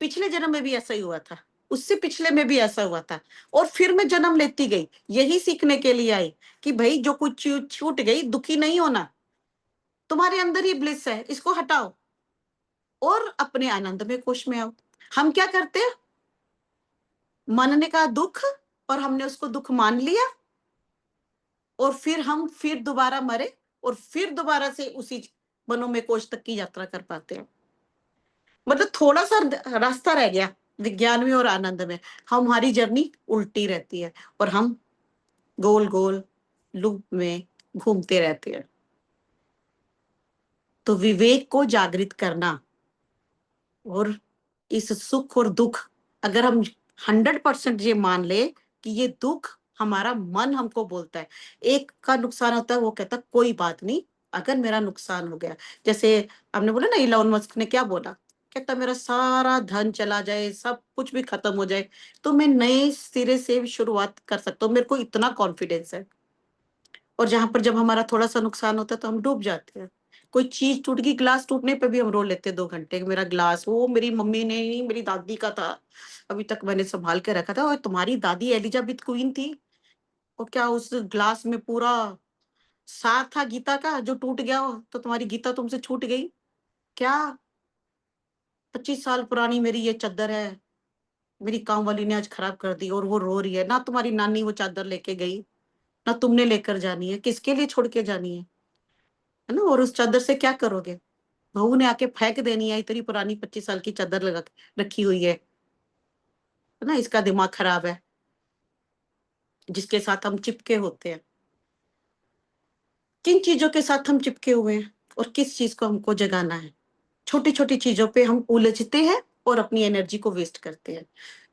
पिछले जन्म में भी ऐसा ही हुआ था, उससे पिछले में भी ऐसा हुआ था, और फिर मैं जन्म लेती गई, यही सीखने के लिए आई कि भाई जो कुछ छूट गई, दुखी नहीं होना, तुम्हारे अंदर ही ब्लिस है, इसको हटाओ और अपने आनंद में कोश में आओ। हम क्या करते हैं? मन ने कहा दुख, और हमने उसको दुख मान लिया, और फिर हम फिर दोबारा मरे और फिर दोबारा से उसी मनोमय कोश तक की यात्रा कर पाते हैं। मतलब थोड़ा सा रास्ता रह गया विज्ञान में और आनंद में, हमारी जर्नी उल्टी रहती है और हम गोल गोल लूप में घूमते रहते हैं। तो विवेक को जागृत करना, और इस सुख और दुख, अगर हम 100% ये मान ले कि ये दुख हमारा मन हमको बोलता है, एक का नुकसान होता है, वो कहता कोई बात नहीं, अगर मेरा नुकसान हो गया, जैसे हमने बोला ना, इलॉन मस्क ने क्या बोला, कहता मेरा सारा धन चला जाए, सब कुछ भी खत्म हो जाए, तो मैं नए सिरे से शुरुआत कर सकता हूँ, मेरे को इतना कॉन्फिडेंस है। और जहां पर जब हमारा थोड़ा सा नुकसान होता है तो हम डूब जाते हैं। कोई चीज टूट गई, ग्लास टूटने पे भी हम रो लेते हैं 2 घंटे, मेरा ग्लास, वो मेरी मम्मी ने नहीं, मेरी दादी का था, अभी तक मैंने संभाल के रखा था। और तुम्हारी दादी एलिजाबेथ क्वीन थी, और क्या उस ग्लास में पूरा सार था गीता का, जो टूट गया हो तो तुम्हारी गीता तुमसे छूट गई क्या? 25 साल पुरानी मेरी ये चादर है, मेरी काम वाली ने आज खराब कर दी, और वो रो रही है। ना तुम्हारी नानी वो चादर लेके गई, ना तुमने लेकर जानी है, किसके लिए छोड़ के जानी है ना। और उस चादर से क्या करोगे? बहू ने आके फेंक देनी है, इतनी पुरानी 25 साल की चादर लगा के रखी हुई है ना, इसका दिमाग खराब है, जिसके साथ हम चिपके होते हैं। किन चीजों के साथ हम चिपके हुए हैं और किस चीज को हमको जगाना है? छोटी छोटी चीजों पे हम उलझते हैं और अपनी एनर्जी को वेस्ट करते हैं।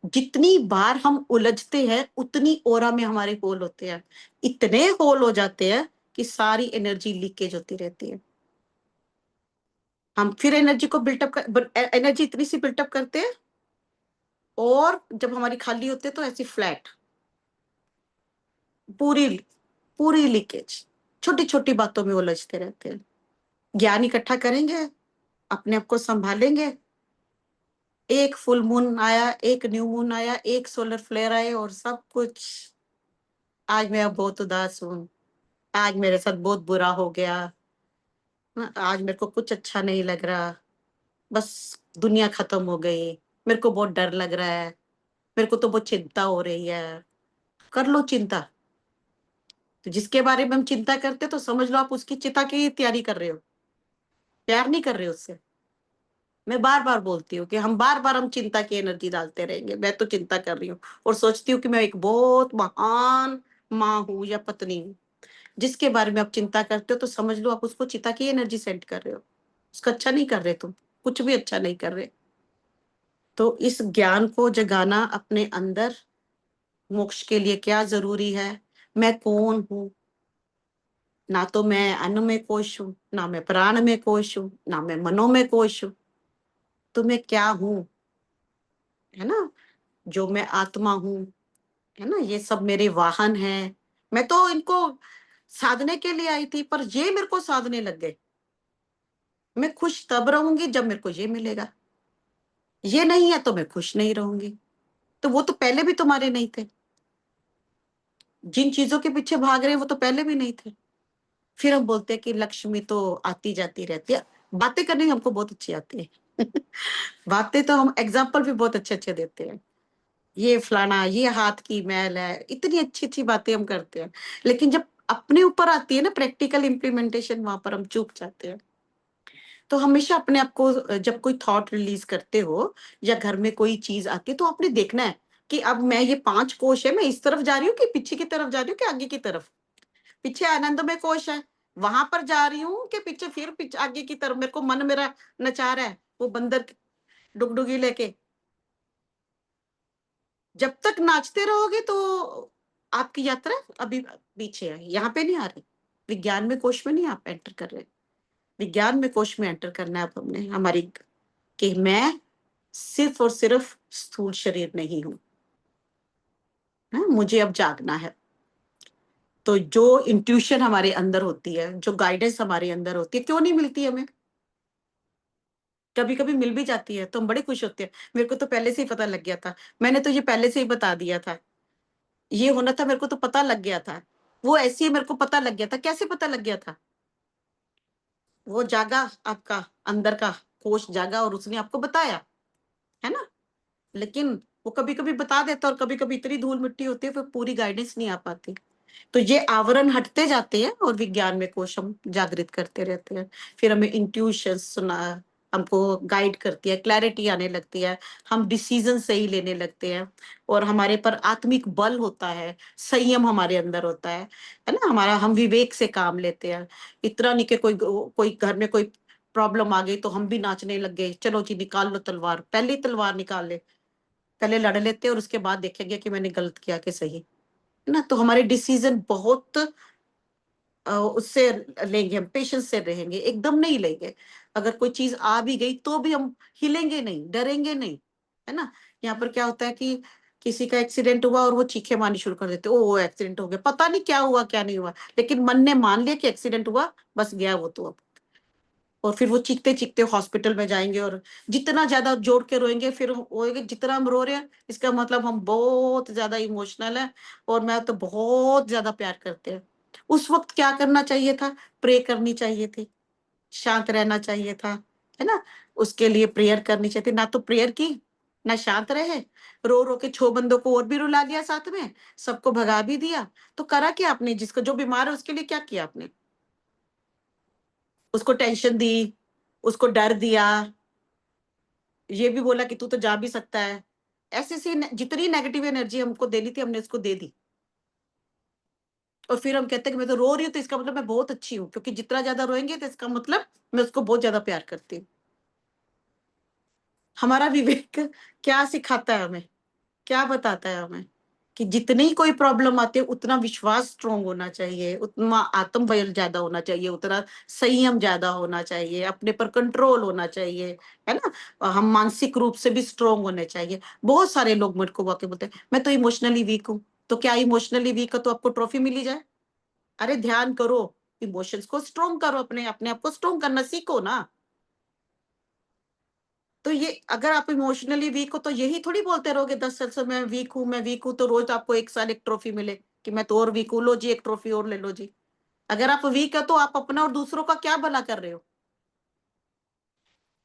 जितनी बार हम उलझते हैं उतनी ओरा में हमारे होल होते हैं, इतने होल हो जाते हैं कि सारी एनर्जी लीकेज होती रहती है। हम फिर एनर्जी को बिल्टअप कर, एनर्जी इतनी सी बिल्टअप करते हैं, और जब हमारी खाली होती है तो ऐसी फ्लैट, पूरी पूरी लीकेज, छोटी छोटी बातों में उलझते रहते हैं। ज्ञान इकट्ठा करेंगे, अपने आप को संभालेंगे, एक फुल मून आया, एक न्यू मून आया, एक सोलर फ्लेयर आए और सब कुछ, आज मैं अब बहुत उदास हूँ, आज मेरे साथ बहुत बुरा हो गया, आज मेरे को कुछ अच्छा नहीं लग रहा, बस दुनिया खत्म हो गई, मेरे को बहुत डर लग रहा है, मेरे को तो बहुत चिंता हो रही है। कर लो चिंता। तो जिसके बारे में हम चिंता करते तो समझ लो आप उसकी चिता की तैयारी कर रहे हो, प्यार नहीं कर रहे हो उससे। मैं बार बार बोलती हूँ कि हम बार बार हम चिंता की एनर्जी डालते रहेंगे। मैं तो चिंता कर रही हूँ और सोचती हूँ कि मैं एक बहुत महान माँ हूँ या पत्नी हूँ। जिसके बारे में आप चिंता करते हो तो समझ लो आप उसको चिता की एनर्जी सेंड कर रहे हो, उसका अच्छा नहीं कर रहे, तुम कुछ भी अच्छा नहीं कर रहे। तो इस ज्ञान को जगाना अपने अंदर, मोक्ष के लिए क्या जरूरी है? मैं कौन हूँ? ना तो मैं अन्न में कोश हूँ, ना मैं प्राण में कोश हूँ, ना मैं मनो में कोश हूँ। तो मैं क्या हूँ? है ना, जो मैं आत्मा हूँ, है ना, ये सब मेरे वाहन हैं। मैं तो इनको साधने के लिए आई थी, पर ये मेरे को साधने लग गए। मैं खुश तब रहूंगी जब मेरे को ये मिलेगा, ये नहीं है तो मैं खुश नहीं रहूंगी। तो वो तो पहले भी तुम्हारे नहीं थे, जिन चीजों के पीछे भाग रहे हैं वो तो पहले भी नहीं थे। फिर हम बोलते हैं कि लक्ष्मी तो आती जाती रहती है। बातें करनी हमको बहुत अच्छी आती है। बातें तो हम एग्जाम्पल भी बहुत अच्छे अच्छे देते हैं, ये फलाना, ये हाथ की मैल है, इतनी अच्छी अच्छी बातें हम करते हैं। लेकिन जब अपने ऊपर आती है ना प्रैक्टिकल इम्प्लीमेंटेशन, वहां पर हम चूक जाते हैं। तो हमेशा अपने आप को जब कोई थॉट रिलीज करते हो या घर में कोई चीज आती है, तो आपने देखना है कि अब मैं ये 5 कोश है, मैं इस तरफ जा रही हूँ कि पीछे की तरफ जा रही हूँ कि आगे की तरफ। पीछे आनंदमय कोश है, वहां पर जा रही हूँ कि पीछे, फिर पीछे आगे की तरफ मेरे को मन मेरा नचा रहा है, वो बंदर डुगडुगी लेके। जब तक नाचते रहोगे तो आपकी यात्रा अभी पीछे है, यहाँ पे नहीं आ रही। विज्ञान में कोश में नहीं आप एंटर कर रहे। विज्ञान में कोश में एंटर करना है अब हमने, हमारी, कि मैं सिर्फ और सिर्फ स्थूल शरीर नहीं हूं, हाँ, मुझे अब जागना है। तो जो इंट्यूशन हमारे अंदर होती है, जो गाइडेंस हमारे अंदर होती है, क्यों नहीं मिलती हमें? कभी कभी मिल भी जाती है तो हम बड़े खुश होते हैं, मेरे को तो पहले से ही पता लग गया था, मैंने तो ये पहले से ही बता दिया था, ये होना था, मेरे को तो पता लग गया था। वो ऐसी है, मेरे को पता लग गया था। कैसे पता लग गया था? वो जागा, आपका अंदर का कोष जागा और उसने आपको बताया, है ना? लेकिन वो कभी कभी बता देता और कभी कभी इतनी धूल मिट्टी होती है, फिर पूरी गाइडेंस नहीं आ पाती। तो ये आवरण हटते जाते हैं और विज्ञान में कोश हम जागृत करते रहते हैं। फिर हमें इंट्यूशन सुना, हमको गाइड करती है, क्लैरिटी आने लगती है, हम डिसीजन सही लेने लगते हैं, और हमारे पर आत्मिक बल होता है, संयम हमारे अंदर होता है ना? हमारा, हम विवेक से काम लेते हैं। इतना नहीं कि कोई कोई घर में कोई प्रॉब्लम आ गई तो हम भी नाचने लग गए, चलो जी निकाल लो तलवार, पहले ही तलवार निकाल ले, पहले लड़ लेते और उसके बाद देखेंगे कि मैंने गलत किया कि सही, है ना? तो हमारे डिसीजन बहुत उससे लेंगे, हम पेशेंस से रहेंगे, एकदम नहीं लेंगे। अगर कोई चीज आ भी गई तो भी हम हिलेंगे नहीं, डरेंगे नहीं, है ना? यहाँ पर क्या होता है कि किसी का एक्सीडेंट हुआ और वो चीखे मारनी शुरू कर देते, ओ एक्सीडेंट हो गया, पता नहीं क्या हुआ क्या नहीं हुआ, लेकिन मन ने मान लिया कि एक्सीडेंट हुआ, बस गया वो तो अब। और फिर वो चीखते चीखते हॉस्पिटल में जाएंगे, और जितना ज्यादा जोड़ के रोएंगे, फिर होएगा जितना हम रो रहे हैं, इसका मतलब हम बहुत ज्यादा इमोशनल है, और मैं तो बहुत ज्यादा प्यार करते हैं। उस वक्त क्या करना चाहिए था? प्रे करनी चाहिए थी, शांत रहना चाहिए था, है ना? उसके लिए प्रेयर करनी चाहिए थी, ना तो प्रेयर की, ना शांत रहे, रो रो के 6 बंदों को और भी रुला दिया साथ में, सबको भगा भी दिया। तो करा क्या आपने? जिसको जो बीमार है उसके लिए क्या किया आपने? उसको टेंशन दी, उसको डर दिया, ये भी बोला कि तू तो जा भी सकता है। ऐसे ऐसे जितनी नेगेटिव एनर्जी हमको देनी थी, हमने उसको दे दी। और फिर हम कहते हैं कि मैं तो रो रही हूँ, तो इसका मतलब मैं बहुत अच्छी हूँ, क्योंकि जितना ज्यादा रोएंगे तो इसका मतलब मैं उसको बहुत ज्यादा प्यार करती हूँ। हमारा विवेक क्या सिखाता है हमें, क्या बताता है हमें? कि जितनी कोई प्रॉब्लम आती है, उतना विश्वास स्ट्रांग होना चाहिए, उतना आत्मबल ज्यादा होना चाहिए, उतना संयम ज्यादा होना चाहिए, अपने पर कंट्रोल होना चाहिए, है ना? और हम मानसिक रूप से भी स्ट्रांग होने चाहिए। बहुत सारे लोग मेरे को वाकई बोलते हैं, मैं तो इमोशनली वीक हूँ। तो क्या इमोशनली वीक है तो आपको ट्रॉफी मिली जाए? अरे ध्यान करो, इमोशंस को स्ट्रांग करो, अपने अपने आप को स्ट्रांग करना सीखो ना। तो ये, अगर आप इमोशनली वीक हो तो यही थोड़ी बोलते रहोगे 10 साल से, मैं वीक हूँ, तो रोज आपको 1 साल एक ट्रॉफी मिले कि मैं तो और वीक हूँ, लो जी एक ट्रॉफी और ले लो जी। अगर आप वीक है तो आप अपना और दूसरों का क्या भला कर रहे हो?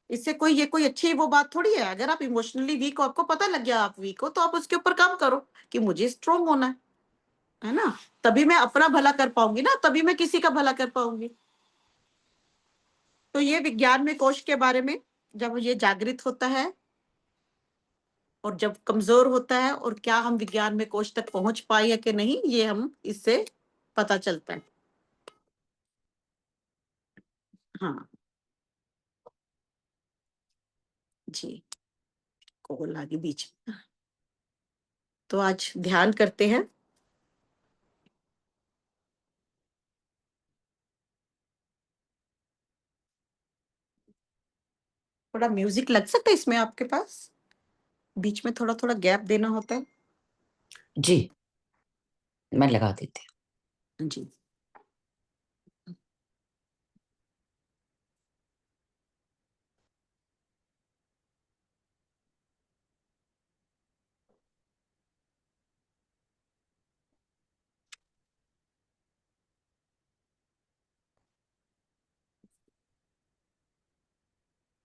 इससे कोई, ये कोई अच्छी वो बात थोड़ी है। अगर आप इमोशनली वीक हो, आपको पता लग गया आप वीक हो, तो आप उसके ऊपर काम करो कि मुझे स्ट्रोंग होना है ना? तभी मैं अपना भला कर पाऊंगी ना, तभी मैं किसी का भला कर पाऊंगी। तो ये विज्ञान में कोश के बारे में, जब ये जागृत होता है और जब कमजोर होता है, और क्या हम विज्ञान में कोश तक पहुंच पाए है कि नहीं, ये हम इससे पता चलता है। हाँ जी, कॉल आ गई बीच में। तो आज ध्यान करते हैं। थोड़ा म्यूजिक लग सकता है इसमें आपके पास? बीच में थोड़ा थोड़ा गैप देना होता है। जी, मैं लगा देती जी।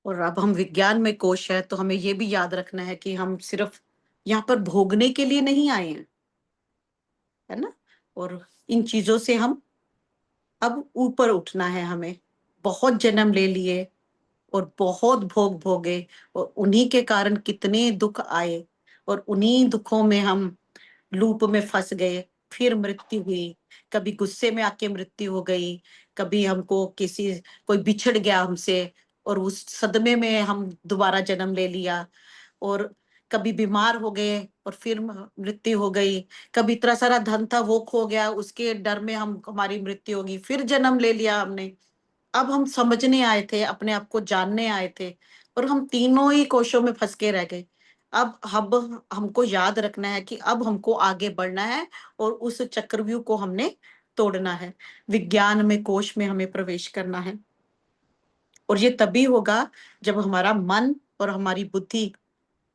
और अब हम विज्ञान में कोश है, तो हमें ये भी याद रखना है कि हम सिर्फ यहाँ पर भोगने के लिए नहीं आए हैं, है ना। और इन चीजों से हम अब ऊपर उठना है हमें। बहुत जन्म ले लिए और बहुत भोग भोगे, और उन्हीं के कारण कितने दुख आए, और उन्हीं दुखों में हम लूप में फंस गए। फिर मृत्यु हुई, कभी गुस्से में आके मृत्यु हो गई, कभी हमको किसी कोई बिछड़ गया हमसे और उस सदमे में हम दोबारा जन्म ले लिया, और कभी बीमार हो गए और फिर मृत्यु हो गई, कभी इतना सारा धन था वो खो गया, उसके डर में हमारी मृत्यु होगी, फिर जन्म ले लिया हमने। अब हम समझने आए थे, अपने आप को जानने आए थे, और हम तीनों ही कोशों में फंस के रह गए। अब हमको याद रखना है कि अब हमको आगे बढ़ना है, और उस चक्रव्यूह को हमने तोड़ना है। विज्ञान में कोश में हमें प्रवेश करना है, और ये तभी होगा जब हमारा मन और हमारी बुद्धि,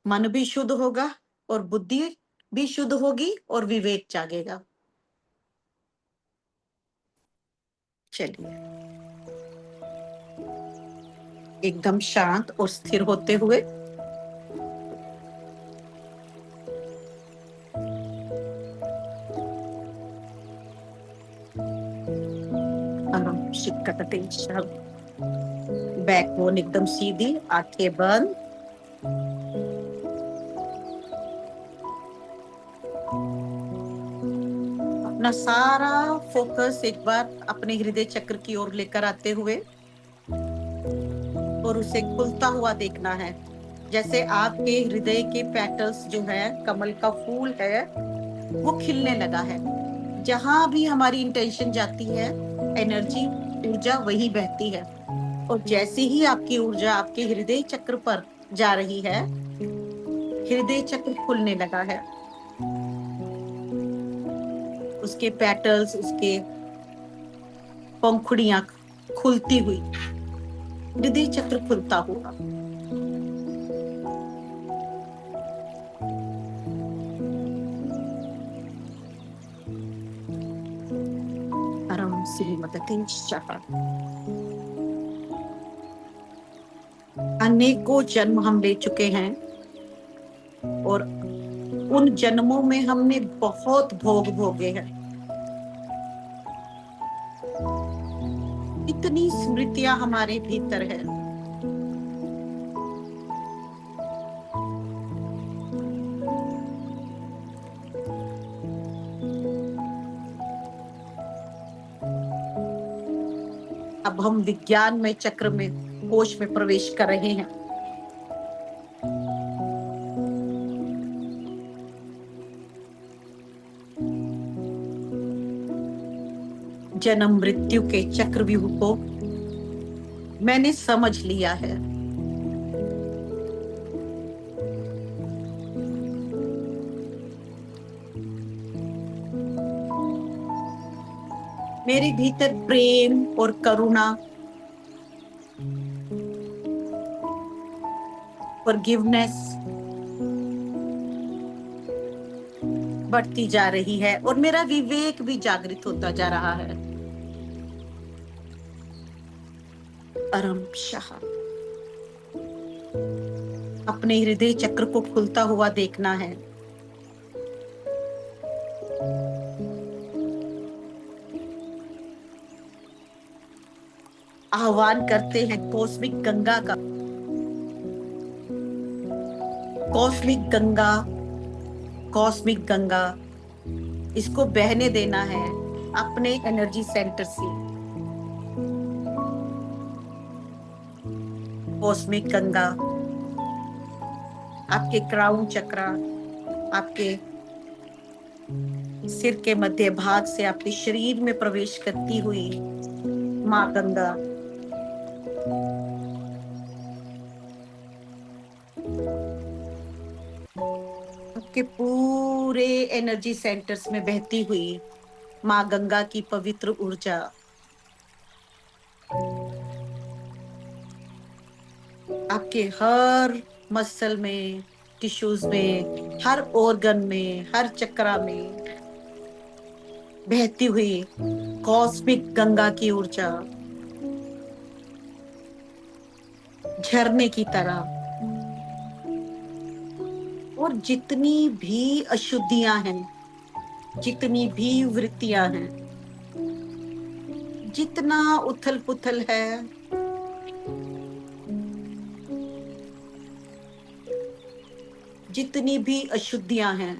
मन भी शुद्ध होगा और बुद्धि भी शुद्ध होगी और विवेक जागेगा। चलिए, एकदम शांत और स्थिर होते हुए बैकबोन एकदम सीधी, आंखें बंद। अपना सारा फोकस एक बार अपने हृदय चक्र की ओर लेकर आते हुए, और उसे खुलता हुआ देखना है। जैसे आपके हृदय के पेटल्स जो है, कमल का फूल है, वो खिलने लगा है। जहां भी हमारी इंटेंशन जाती है, एनर्जी, ऊर्जा वही बहती है। और जैसे ही आपकी ऊर्जा आपके हृदय चक्र पर जा रही है, हृदय चक्र खुलने लगा है। उसके पेटल्स, उसके पंखुड़ियां खुलती हुई, हृदय चक्र खुलता हुआ। परम श्रीमती शाह। अनेकों जन्म हम ले चुके हैं, और उन जन्मों में हमने बहुत भोग भोगे हैं। इतनी स्मृतियां हमारे भीतर है। अब हम विज्ञान में चक्र में कोश में प्रवेश कर रहे हैं। जन्म मृत्यु के चक्रव्यूह को मैंने समझ लिया है। मेरे भीतर प्रेम और करुणा, फॉरगिवनेस बढ़ती जा रही है, और मेरा विवेक भी जागृत होता जा रहा है। परम शाह। अपने हृदय चक्र को खुलता हुआ देखना है। आह्वान करते हैं कॉस्मिक गंगा का। कॉस्मिक गंगा, कॉस्मिक गंगा, इसको बहने देना है अपने एनर्जी सेंटर से। कॉस्मिक गंगा आपके क्राउन चक्रा, आपके सिर के मध्य भाग से आपके शरीर में प्रवेश करती हुई माँ गंगा आपके पूरे एनर्जी सेंटर्स में बहती हुई माँ गंगा की पवित्र ऊर्जा आपके हर मसल में, टिश्यूज में, हर ऑर्गन में, हर चक्रा में बहती हुई कॉस्मिक गंगा की ऊर्जा झरने की तरह। और जितनी भी अशुद्धियां हैं, जितनी भी वृत्तियां हैं, जितना उथल पुथल है, जितनी भी अशुद्धियां हैं,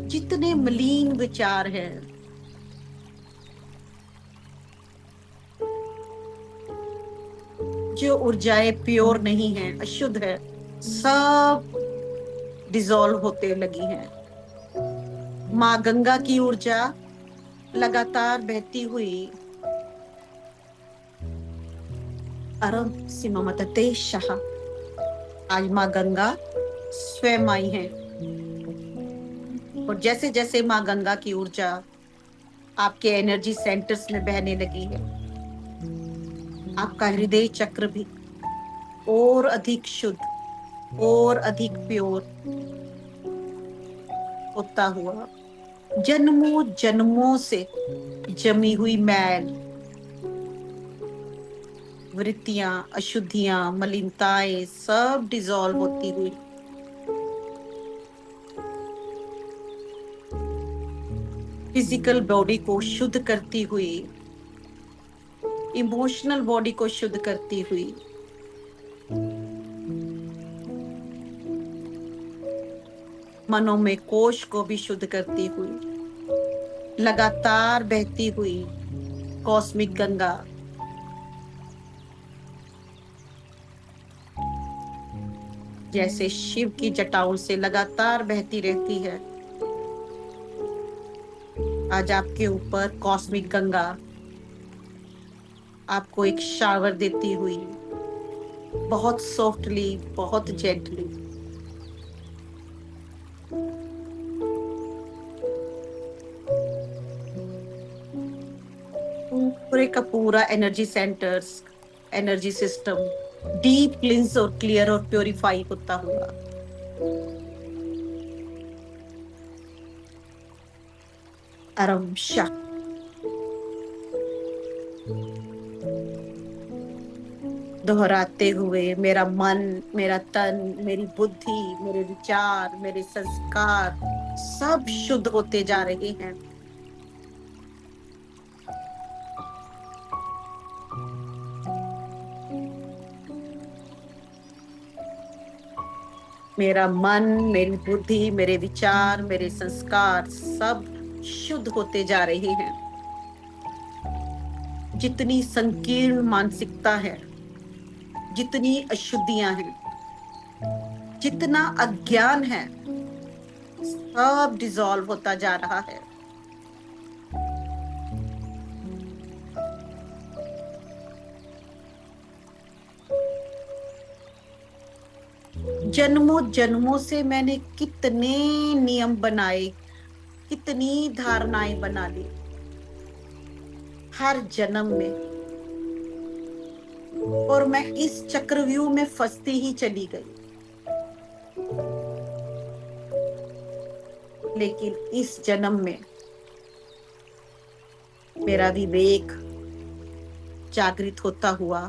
जितने मलिन विचार हैं, जो ऊर्जाएं प्योर नहीं है, अशुद्ध है, सब डिसॉल्व होते लगी हैं। माँ गंगा की ऊर्जा लगातार बहती हुई अरम सिममतते शाह। आज माँ गंगा स्वयं आई है, और जैसे जैसे माँ गंगा की ऊर्जा आपके एनर्जी सेंटर्स में बहने लगी है, आपका हृदय चक्र भी और अधिक शुद्ध और अधिक प्योर होता हुआ, जन्मों जन्मों से जमी हुई मैल, वृत्तियां, अशुद्धियां, मलिनताएं सब डिसॉल्व होती हुई फिजिकल बॉडी को शुद्ध करती हुई, इमोशनल बॉडी को शुद्ध करती हुई, मनोमय कोश को भी शुद्ध करती हुई, लगातार बहती हुई कॉस्मिक गंगा जैसे शिव की जटाओं से लगातार बहती रहती है, आज आपके ऊपर कॉस्मिक गंगा आपको एक शावर देती हुई, बहुत सॉफ्टली, बहुत जेंटली, पूरे का पूरा energy centres, energy system deep क्लींस और क्लियर और प्योरीफाई होता हुआ अरम शाह। दोहराते हुए मेरा मन, मेरा तन, मेरी बुद्धि, मेरे विचार, मेरे संस्कार सब शुद्ध होते जा रहे हैं। मेरा मन, मेरी बुद्धि, मेरे विचार, मेरे संस्कार सब शुद्ध होते जा रहे हैं। जितनी संकीर्ण मानसिकता है, जितनी अशुद्धियां हैं, जितना अज्ञान है, सब डिसॉल्व होता जा रहा है। जन्मों जन्मों से मैंने कितने नियम बनाए, कितनी धारणाएं बना ली, हर जन्म में, और मैं इस चक्रव्यूह में फंसती ही चली गई। लेकिन इस जन्म में मेरा विवेक जागृत होता हुआ,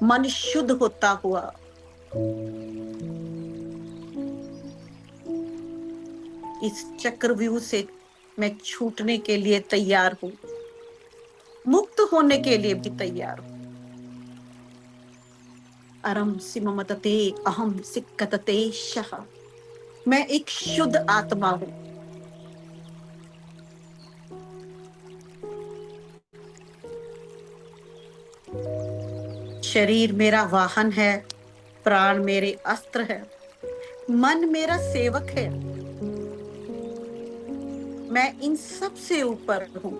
मन शुद्ध होता हुआ, इस चक्रव्यूह से मैं छूटने के लिए तैयार हूं, मुक्त होने के लिए भी तैयार हूं। अरम सिममतते अहम सिक्कतते शह। मैं एक शुद्ध आत्मा हूं। शरीर मेरा वाहन है, प्राण मेरे अस्त्र है, मन मेरा सेवक है। मैं इन सब से ऊपर हूं।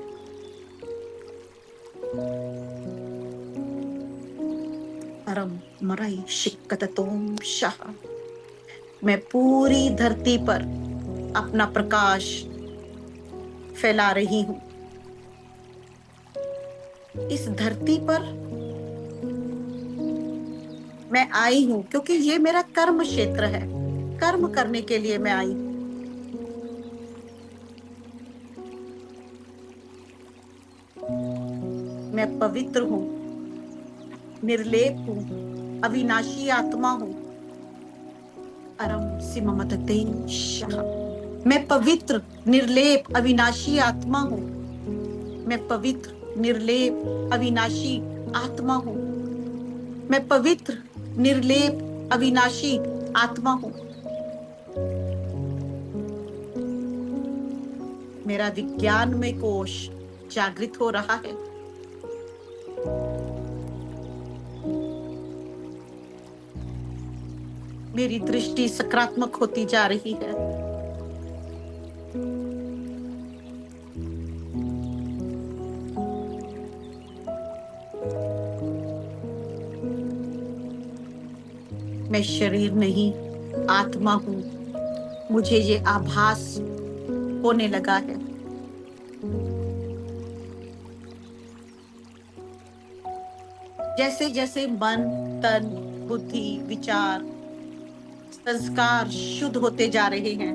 अरम मरई शिक्कततोम शाह। मैं पूरी धरती पर अपना प्रकाश फैला रही हूं। इस धरती पर मैं आई हूं क्योंकि ये मेरा कर्म क्षेत्र है, कर्म करने के लिए मैं आई हूं। मैं पवित्र हूं, निर्लेप हूँ, अविनाशी आत्मा हूँ। अरम सिममतते शः। मैं पवित्र निर्लेप अविनाशी आत्मा हूँ। मैं पवित्र निर्लेप अविनाशी आत्मा हूँ। मैं पवित्र निर्लेप अविनाशी आत्मा हूँ। मेरा विज्ञानमय कोश जागृत हो रहा है। मेरी दृष्टि सकारात्मक होती जा रही है। मैं शरीर नहीं आत्मा हूँ। मुझे ये आभास होने लगा है। जैसे जैसे मन, तन, बुद्धि, विचार, संस्कार शुद्ध होते जा रहे हैं,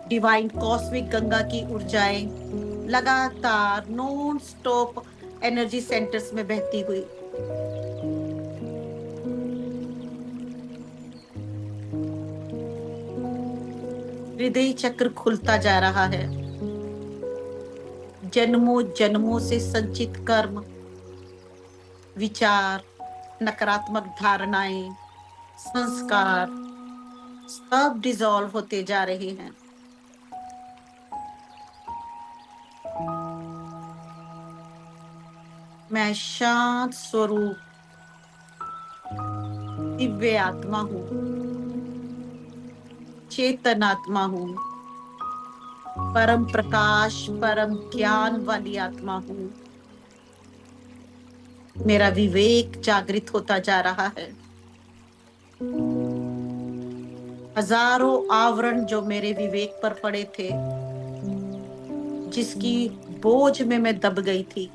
डिवाइन कॉस्मिक गंगा की ऊर्जाएं लगातार नॉन स्टॉप एनर्जी सेंटर्स में बहती हुई हृदय चक्र खुलता जा रहा है। जन्मों जन्मों से संचित कर्म, विचार, नकारात्मक धारणाएं, संस्कार सब डिसॉल्व होते जा रहे हैं। मैं शांत स्वरूप दिव्य आत्मा हूँ, चेतन आत्मा हूँ, परम प्रकाश, परम ज्ञान वाली आत्मा हूँ। मेरा विवेक जागृत होता जा रहा है। हजारों आवरण जो मेरे विवेक पर पड़े थे, जिसकी बोझ में मैं दब गई थी,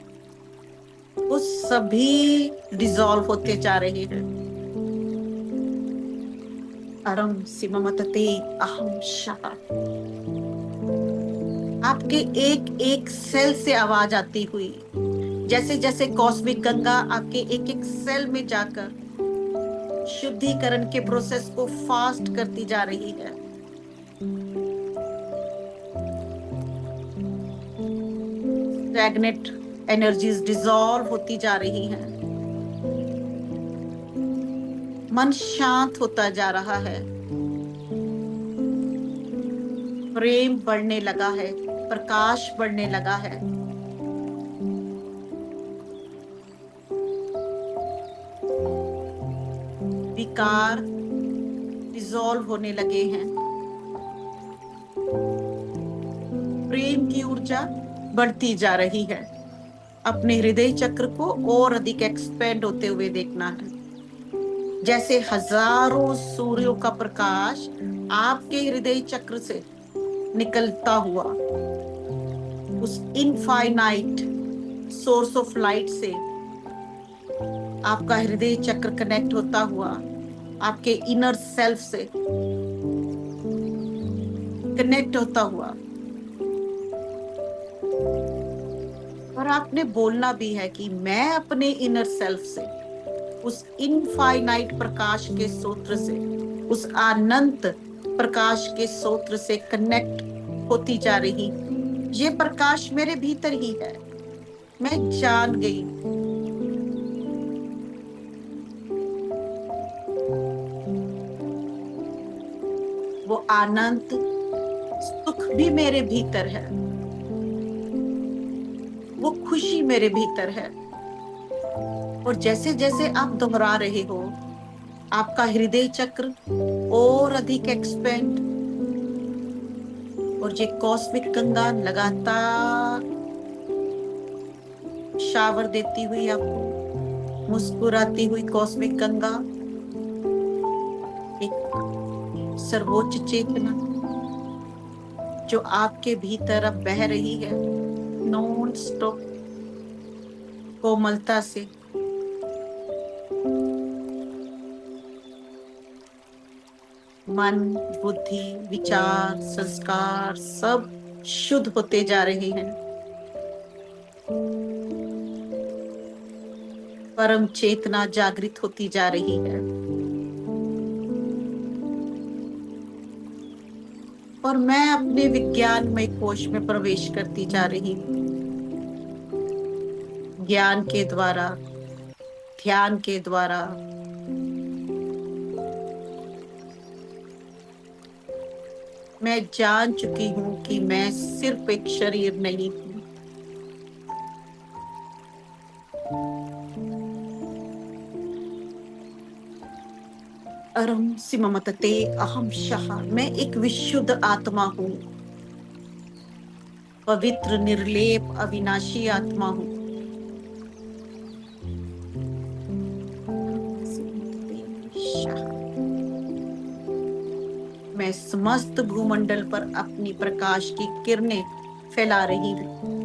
वो सभी डिसॉल्व होते जा रहे हैं। अरम सिममतते अहम शः। आपके एक एक सेल से आवाज आती हुई, जैसे जैसे कॉस्मिक गंगा आपके एक एक सेल में जाकर शुद्धिकरण के प्रोसेस को फास्ट करती जा रही है। स्टैग्नेट एनर्जीज डिसॉल्व होती जा रही हैं। मन शांत होता जा रहा है। प्रेम बढ़ने लगा है, प्रकाश बढ़ने लगा है। विकार डिसॉल्व होने लगे हैं। प्रेम की ऊर्जा बढ़ती जा रही है। अपने हृदय चक्र को और अधिक एक्सपेंड होते हुए देखना है। जैसे हजारों सूर्यों का प्रकाश आपके हृदय चक्र से निकलता हुआ उस इनफाइनाइट सोर्स ऑफ लाइट से आपका हृदय चक्र कनेक्ट होता हुआ आपके इनर सेल्फ से कनेक्ट होता हुआ, और आपने बोलना भी है कि मैं अपने इनर सेल्फ से उस इनफाइनाइट प्रकाश के स्रोत से, उस अनंत प्रकाश के स्रोत से कनेक्ट होती जा रही। ये प्रकाश मेरे भीतर ही है। मैं जान गई। वो अनंत सुख भी मेरे भीतर है। वो खुशी मेरे भीतर है। और जैसे जैसे आप दोहरा रहे हो, आपका हृदय चक्र और अधिक एक्सपेंड, और ये कॉस्मिक गंगा लगातार शावर देती हुई आपको, मुस्कुराती हुई कॉस्मिक गंगा, एक सर्वोच्च चेतना जो आपके भीतर अब बह रही है नॉन स्टॉप कोमलता से। मन, बुद्धि, विचार, संस्कार सब शुद्ध होते जा रहे हैं। परम चेतना जागृत होती जा रही है और मैं अपने विज्ञानमय कोश में प्रवेश करती जा रही हूँ। ज्ञान के द्वारा, ध्यान के द्वारा मैं जान चुकी हूँ कि मैं सिर्फ एक शरीर नहीं हूँ। अरम सिममतते अहम शः, मैं एक विशुद्ध आत्मा हूँ, पवित्र, निर्लेप, अविनाशी आत्मा हूँ। मैं समस्त भूमंडल पर अपनी प्रकाश की किरणें फैला रही हूँ।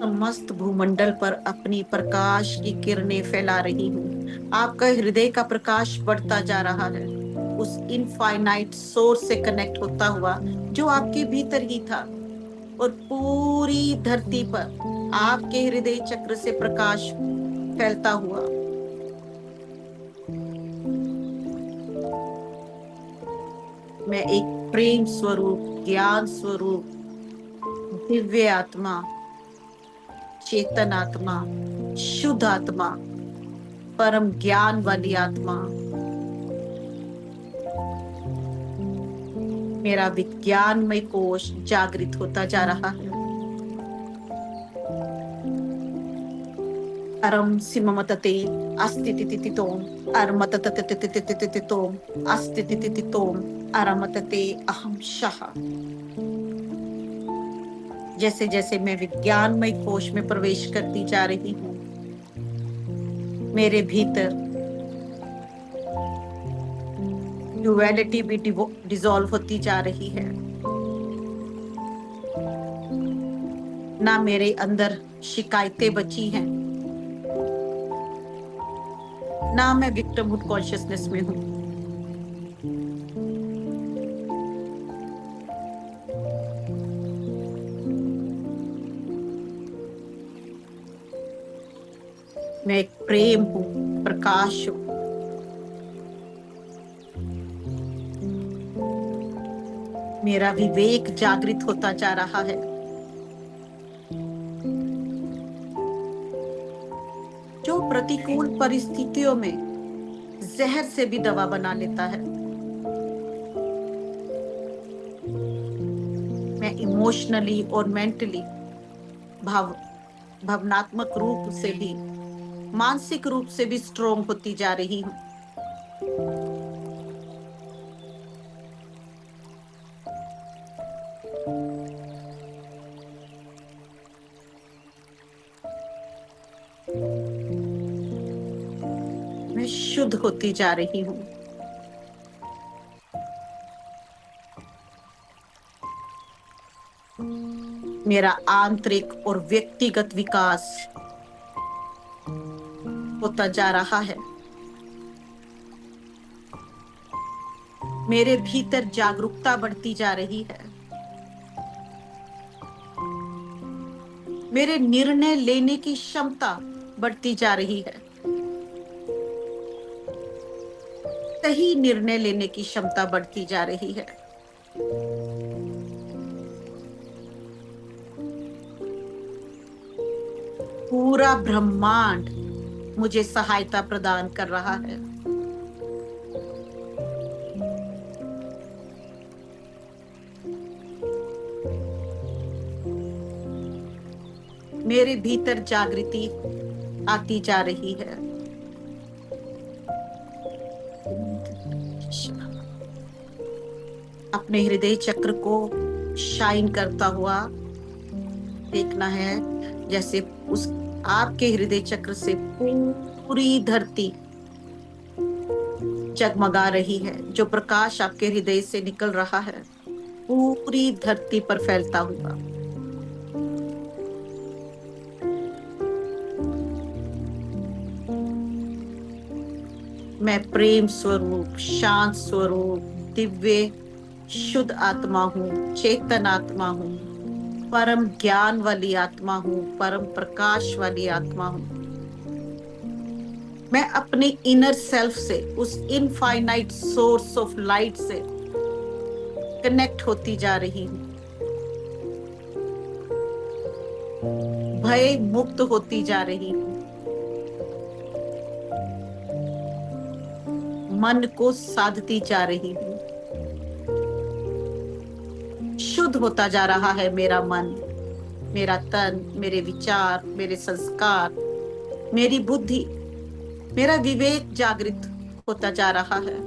समस्त भूमंडल पर अपनी प्रकाश की किरणें फैला रही हूँ। आपका हृदय का प्रकाश बढ़ता जा रहा है, उस इनफाइनाइट सोर्स से कनेक्ट होता हुआ जो आपके भीतर ही था, और पूरी धरती पर आपके हृदय चक्र से प्रकाश फैलता हुआ मैं एक प्रेम स्वरूप, ज्ञान स्वरूप, दिव्य आत्मा, चेतन आत्मा, शुद्ध आत्मा, परम ज्ञान वाली आत्मा, मेरा विज्ञानमय कोश जागृत होता जा रहा है। अरम सिममतते अस्तितितितोम, अरमतततततततततोम, अस्तितितितोम, अरमतते अहम शः। जैसे जैसे मैं विज्ञानमय कोश में प्रवेश करती जा रही हूँ, मेरे भीतर ड्युअलिटी भी डिसॉल्व होती जा रही है। ना मेरे अंदर शिकायतें बची हैं, ना मैं विक्टिमहुड कॉन्शियसनेस में हूँ। मैं एक प्रेम हूँ, प्रकाश हूँ। मेरा विवेक जागृत होता जा रहा है। जो प्रतिकूल परिस्थितियों में जहर से भी दवा बना लेता है, मैं इमोशनली और मेंटली, भावनात्मक रूप से भी, मानसिक रूप से भी स्ट्रोंग होती जा रही हूँ। मैं शुद्ध होती जा रही हूँ। मेरा आंतरिक और व्यक्तिगत विकास होता जा रहा है। मेरे भीतर जागरूकता बढ़ती जा रही है। मेरे निर्णय लेने की क्षमता बढ़ती जा रही है। सही निर्णय लेने की क्षमता बढ़ती जा रही है। पूरा ब्रह्मांड मुझे सहायता प्रदान कर रहा है। मेरे भीतर जागृति आती जा रही है। अपने हृदय चक्र को शाइन करता हुआ देखना है, जैसे उस आपके हृदय चक्र से पूरी धरती जगमगा रही है। जो प्रकाश आपके हृदय से निकल रहा है पूरी धरती पर फैलता हुआ। मैं प्रेम स्वरूप, शांत स्वरूप, दिव्य शुद्ध आत्मा हूँ, चेतन आत्मा हूँ। परम ज्ञान वाली आत्मा हूँ, परम प्रकाश वाली आत्मा हूँ। मैं अपने इनर सेल्फ से, उस इनफाइनाइट सोर्स ऑफ लाइट से कनेक्ट होती जा रही हूँ। भय मुक्त होती जा रही हूँ। मन को साधती जा रही हूँ। शुद्ध होता जा रहा है मेरा मन, मेरा तन, मेरे विचार, मेरे संस्कार, मेरी बुद्धि, मेरा विवेक जागृत होता जा रहा है।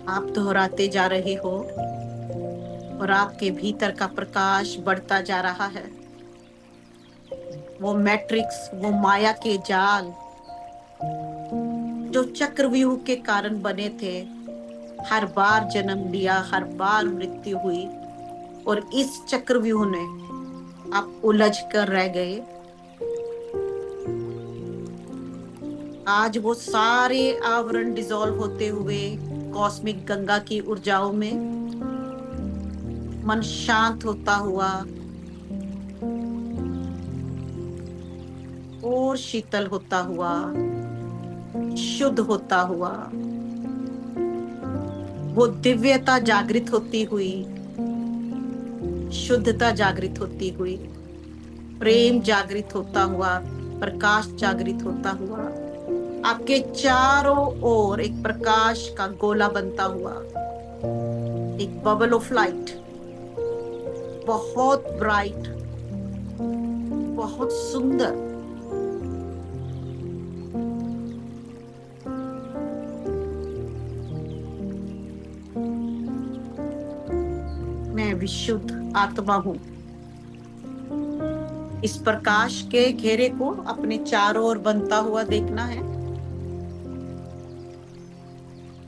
आप दोहराते जा रहे हो और आपके भीतर का प्रकाश बढ़ता जा रहा है। वो मैट्रिक्स, वो माया के जाल जो चक्रव्यूह के कारण बने थे, हर बार जन्म लिया, हर बार मृत्यु हुई, और इस चक्रव्यूह ने आप उलझ कर रह गए। आज वो सारे आवरण डिसॉल्व होते हुए कॉस्मिक गंगा की ऊर्जाओं में मन शांत होता हुआ और शीतल होता हुआ, शुद्ध होता हुआ, वो दिव्यता जागृत होती हुई, शुद्धता जागृत होती हुई, प्रेम जागृत होता हुआ, प्रकाश जागृत होता हुआ, आपके चारों ओर एक प्रकाश का गोला बनता हुआ, एक बबल ऑफ लाइट, बहुत ब्राइट, बहुत सुंदर। मैं विशुद्ध आत्मा हूं। इस प्रकाश के घेरे को अपने चारों ओर बनता हुआ देखना है।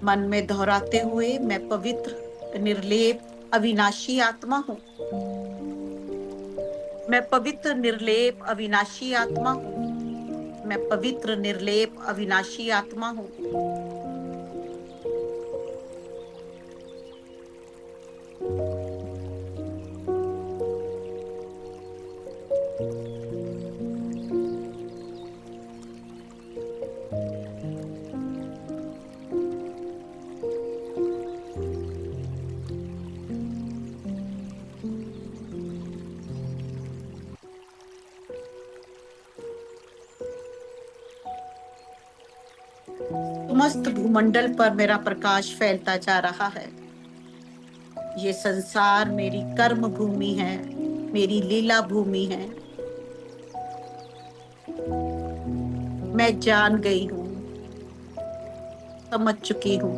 मन में दोहराते हुए, मैं पवित्र, निर्लेप, अविनाशी आत्मा हूं। मैं पवित्र, निर्लेप, अविनाशी आत्मा हूं। मैं पवित्र, निर्लेप, अविनाशी आत्मा हूं। समस्त भूमंडल पर मेरा प्रकाश फैलता जा रहा है। ये संसार मेरी कर्म भूमि है, मेरी लीला भूमि है। मैं जान गई हूं, समझ चुकी हूं।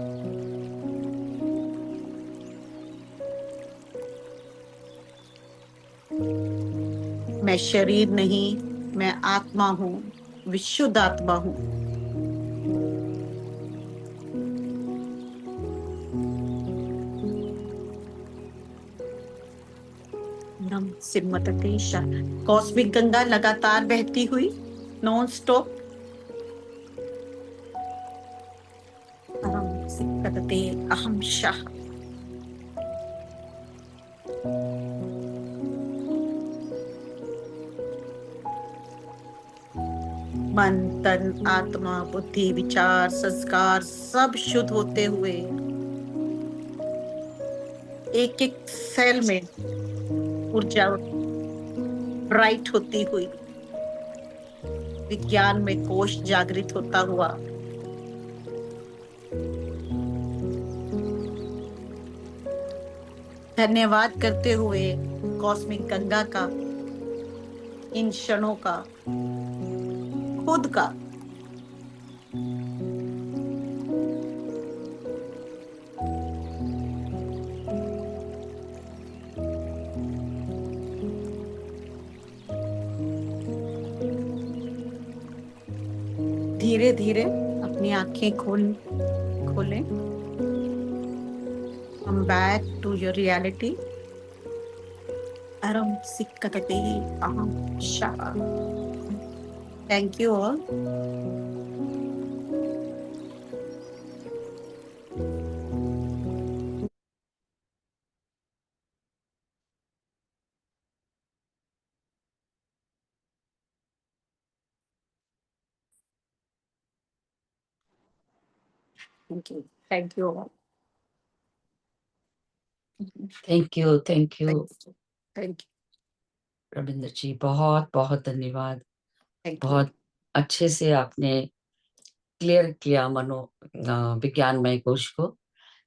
मैं शरीर नहीं, मैं आत्मा हूं, विशुद्ध आत्मा हूं। नम सिमतते शा। कॉस्मिक गंगा लगातार बहती हुई, नॉन स्टॉप। अहम सिमतते अहम शाह। मन, तन, आत्मा, बुद्धि, विचार, संस्कार सब शुद्ध होते हुए एक एक सेल में ऊर्जा ब्राइट होती हुई, विज्ञान में कोश जागृत होता हुआ, धन्यवाद करते हुए कॉस्मिक गंगा का, इन क्षणों का, खुद का। धीरे धीरे अपनी आंखें खोलें। Come back to your reality. अरम सिक्कते अहम शाह। Thank you all. Thank you all. Thank you, thank you thank Ravindra ji, बहुत बहुत धन्यवाद। यू। बहुत अच्छे से आपने क्लियर किया विज्ञानमय कोश को,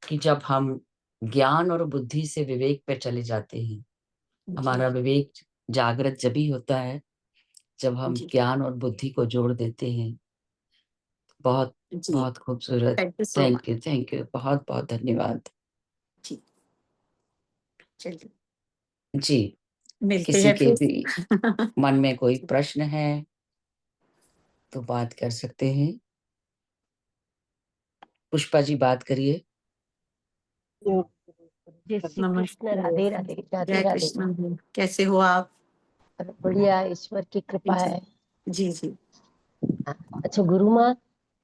कि जब हम ज्ञान और बुद्धि से विवेक पे चले जाते हैं, हमारा विवेक जागृत जब ही होता है जब हम जी। ज्ञान और बुद्धि को जोड़ देते हैं। बहुत जी, बहुत खूबसूरत। Thank you so much. Thank you, बहुत बहुत धन्यवाद जी, चलिए जी। मिलते किसी हैं के फिर। भी मन में कोई प्रश्न है तो बात कर सकते हैं। पुष्पा जी बात करिए। जय श्री कृष्ण, राधे राधे, राधे जय राधे। कृष्ण। कैसे हो आप? बढ़िया, ईश्वर की कृपा है। जी जी। अच्छा गुरु माँ,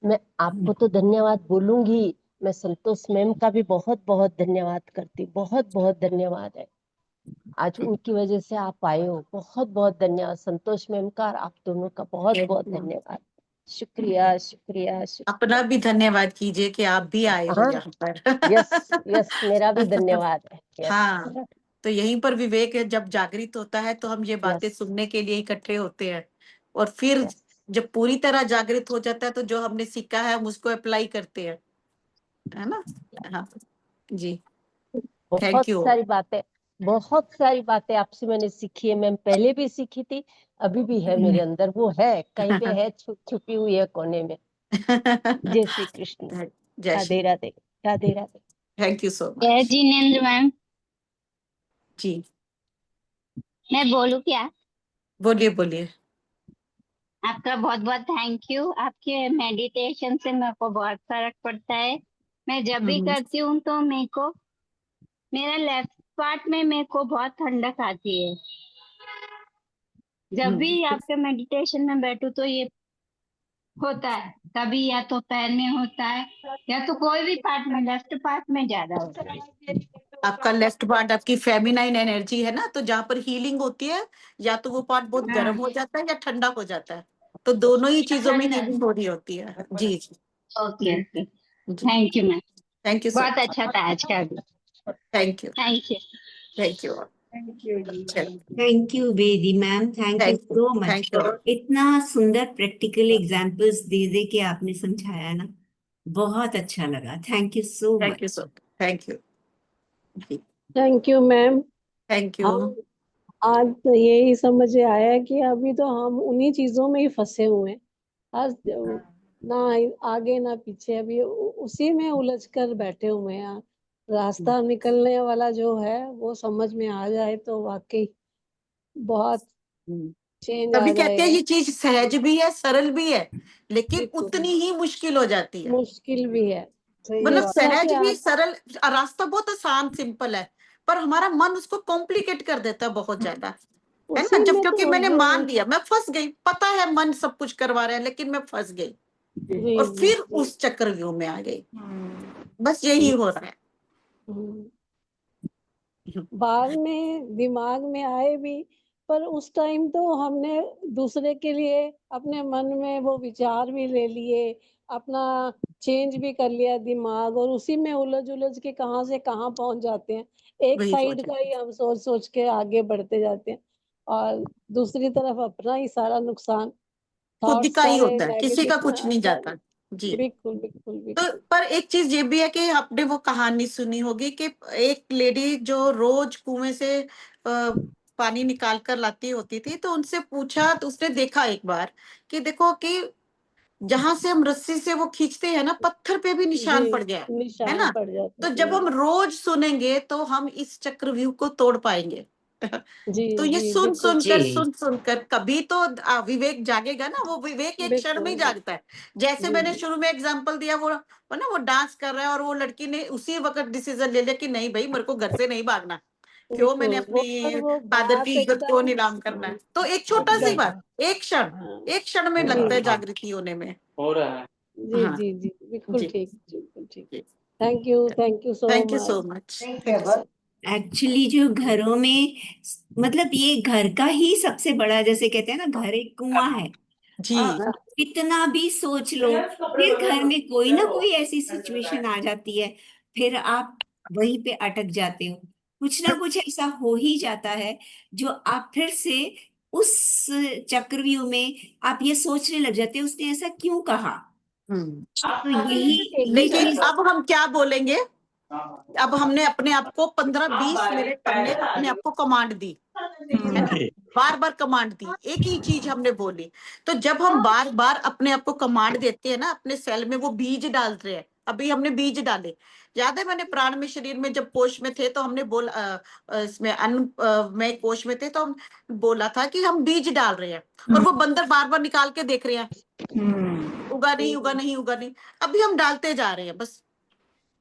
मैं आपको तो धन्यवाद बोलूंगी, मैं संतोष मैम का भी बहुत बहुत धन्यवाद करती, बहुत बहुत धन्यवाद है। आज उनकी वजह से आप आए हो, बहुत बहुत धन्यवाद संतोष मैम का और आप दोनों का बहुत बहुत धन्यवाद। शुक्रिया शुक्रिया शुक्रिया। अपना भी धन्यवाद कीजिए कि आप भी आए हो हाँ, यहाँ पर। यस यस, मेरा भी धन्यवाद है। यस हाँ, तो यहीं पर विवेक है, जब जागृत होता है तो हम ये बातें यस सुनने के लिए इकट्ठे होते हैं, और फिर यस। जब पूरी तरह जागृत हो जाता है तो जो हमने सीखा है हम उसको अप्लाई करते हैं, है ना? हाँ जी। थैंक बहुत यू। सारी बातें, बहुत सारी बातें आपसे मैंने सीखी है मैम, पहले भी सीखी थी, अभी भी है मेरे अंदर, वो है कहीं पे है, छुपी हुई है कोने में। जय श्री कृष्ण, जय श्री। राधे राधे, राधे राधे। थैंक यू सो जय मच जिनेन्द्र मैम, जी। मैं बोलूं क्या? बोलिए बोलिए। आपका बहुत बहुत थैंक यू। आपके मेडिटेशन से मेरे को बहुत फर्क पड़ता है। मैं जब भी करती हूँ तो मेरे को मेरा लेफ्ट पार्ट में मेरे को बहुत ठंडक आती है। जब भी आपके मेडिटेशन में बैठूं तो ये होता है, कभी या तो पैर में होता है या तो कोई भी पार्ट में, लेफ्ट पार्ट में ज्यादा होता है। आपका लेफ्ट पार्ट आपकी फेमिनाइन एनर्जी है ना, तो जहाँ पर हीलिंग होती है, या तो वो पार्ट बहुत हाँ, गर्म हो जाता है या ठंडा हो जाता है, तो दोनों ही चीजों में ठंडा। हीलिंग हो रही होती है। जी जी ओके ओके, जी। Thank you ma'am, thank you so बहुत मच। अच्छा था आज का भी। Thank you. Thank you. Thank you. Thank you Vedi ma'am, thank you so much. Thank you. इतना सुंदर प्रैक्टिकल एग्जांपल्स दे दे के आपने समझाया ना, बहुत अच्छा लगा। Thank you so thank much. You so thank you. Thank you ma'am. Thank you. हम आज तो यही समझ आया कि अभी तो हम उन्हीं चीजों में ही फंसे हुए हैं। आज ना आगे ना पीछे, अभी उसी में उलझ कर बैठे हुए हैं। रास्ता निकलने वाला जो है वो समझ में आ जाए तो वाकई बहुत चेंज आ तभी कहते हैं जाएगा। ये चीज सहज भी है, सरल भी है, लेकिन बिल्कुल उतनी ही मुश्किल हो जाती है। मुश्किल भी है। मतलब जिस तरह सहज से भी, आप सरल, रास्ता बहुत आसान सिंपल है, पर हमारा मन उसको कॉम्प्लिकेट कर देता है बहुत ज्यादा, है ना? उसी जब में तो क्योंकि मैंने उलझे हुए मान लिया, मैं फंस गई, पता है मन सब कुछ करवा रहा है लेकिन मैं फंस गई, जी और जी फिर उस चक्रव्यूह में आ गई। बस यही हो रहा है। हम्म। बाद में दिमाग में आए भी, पर उस टाइम तो हमने दूसरे के लिए अपने मन में वो विचार भी ले लिए, अपना चेंज भी कर लिया दिमाग, और उसी में उलझ उलझ के कहाँ से कहाँ पहुंच जाते हैं। एक वही साइड सोच का ही हम सोच सोच के आगे बढ़ते जाते हैं, और दूसरी तरफ अपना ही सारा नुकसान, खुद थॉट्स का ही सारे होता है, किसी का नेगेटिव। कुछ नहीं जाता। जी। बिल्कुल बिल्कुल तो बिल्कुल। पर एक चीज ये भी है कि आपने वो कहानी सुनी होगी कि एक लेडी जो रोज कुएं से पानी निकाल कर लाती होती थी, तो उनसे पूछा, तो उसने देखा एक बार कि देखो कि जहां से हम रस्सी से वो खींचते हैं ना, पत्थर पे भी जी, निशान पड़ गया है निशान ना? पड़ जाते तो हैं। जब हम रोज सुनेंगे तो हम इस चक्रव्यूह को तोड़ पाएंगे। जी तो ये जी बिल्कुल जी सुन सुनकर कभी तो विवेक जागेगा ना, वो विवेक एक क्षण में ही बिल्कुल। जागता है। जैसे जी मैंने जी शुरू में एग्जांपल दिया, वो ना वो डांस कर रहा है और वो लड़की ने उसी वक्त डिसीजन ले लिया कि नहीं भाई, मेरे को घर से नहीं भागना, क्यों मैंने बिल्कुल अपनी वो फादर बात की इज्जत क्यों एकदम नीलाम करना है? तो एक छोटा सी बात, हाँ एक क्षण में जी लगता है जागृति होने में। जी हाँ जी जी बिल्कुल जी ठीक बिल्कुल ठीक। जी। Thank you so thank you much. So much, thank you so actually जो घरों में, मतलब ये घर का ही सबसे बड़ा, जैसे कहते हैं ना, घर एक कुआं है। जी। कितना भी सोच लो, फिर घर में कोई ना कोई ऐसी सिचुएशन आ जाती है, फिर आप वहीं पे अटक जाते हो। कुछ ना कुछ ऐसा हो ही जाता है जो आप फिर से उस चक्रव्यूह में आप ये सोचने लग जाते हो, उसने ऐसा क्यों कहा। तो यही ये लेकिन चीज। अब हम क्या बोलेंगे? अब हमने अपने आप को 15-20 मिनट हमने अपने आप को कमांड दी, है ना, बार बार कमांड दी, एक ही चीज हमने बोली। तो जब हम बार बार अपने आप को कमांड देते हैं ना, अपने सेल में वो बीज डाल रहे हैं। अभी हमने बीज डाले, याद है मैंने प्राण में शरीर में जब कोश में थे तो हमने बोला, इसमें अन्न में कोश में थे तो हम बोला था कि हम बीज डाल रहे हैं, और वो बंदर बार बार निकाल के देख रहे हैं, उगा नहीं उगा नहीं उगा नहीं। अभी हम डालते जा रहे हैं, बस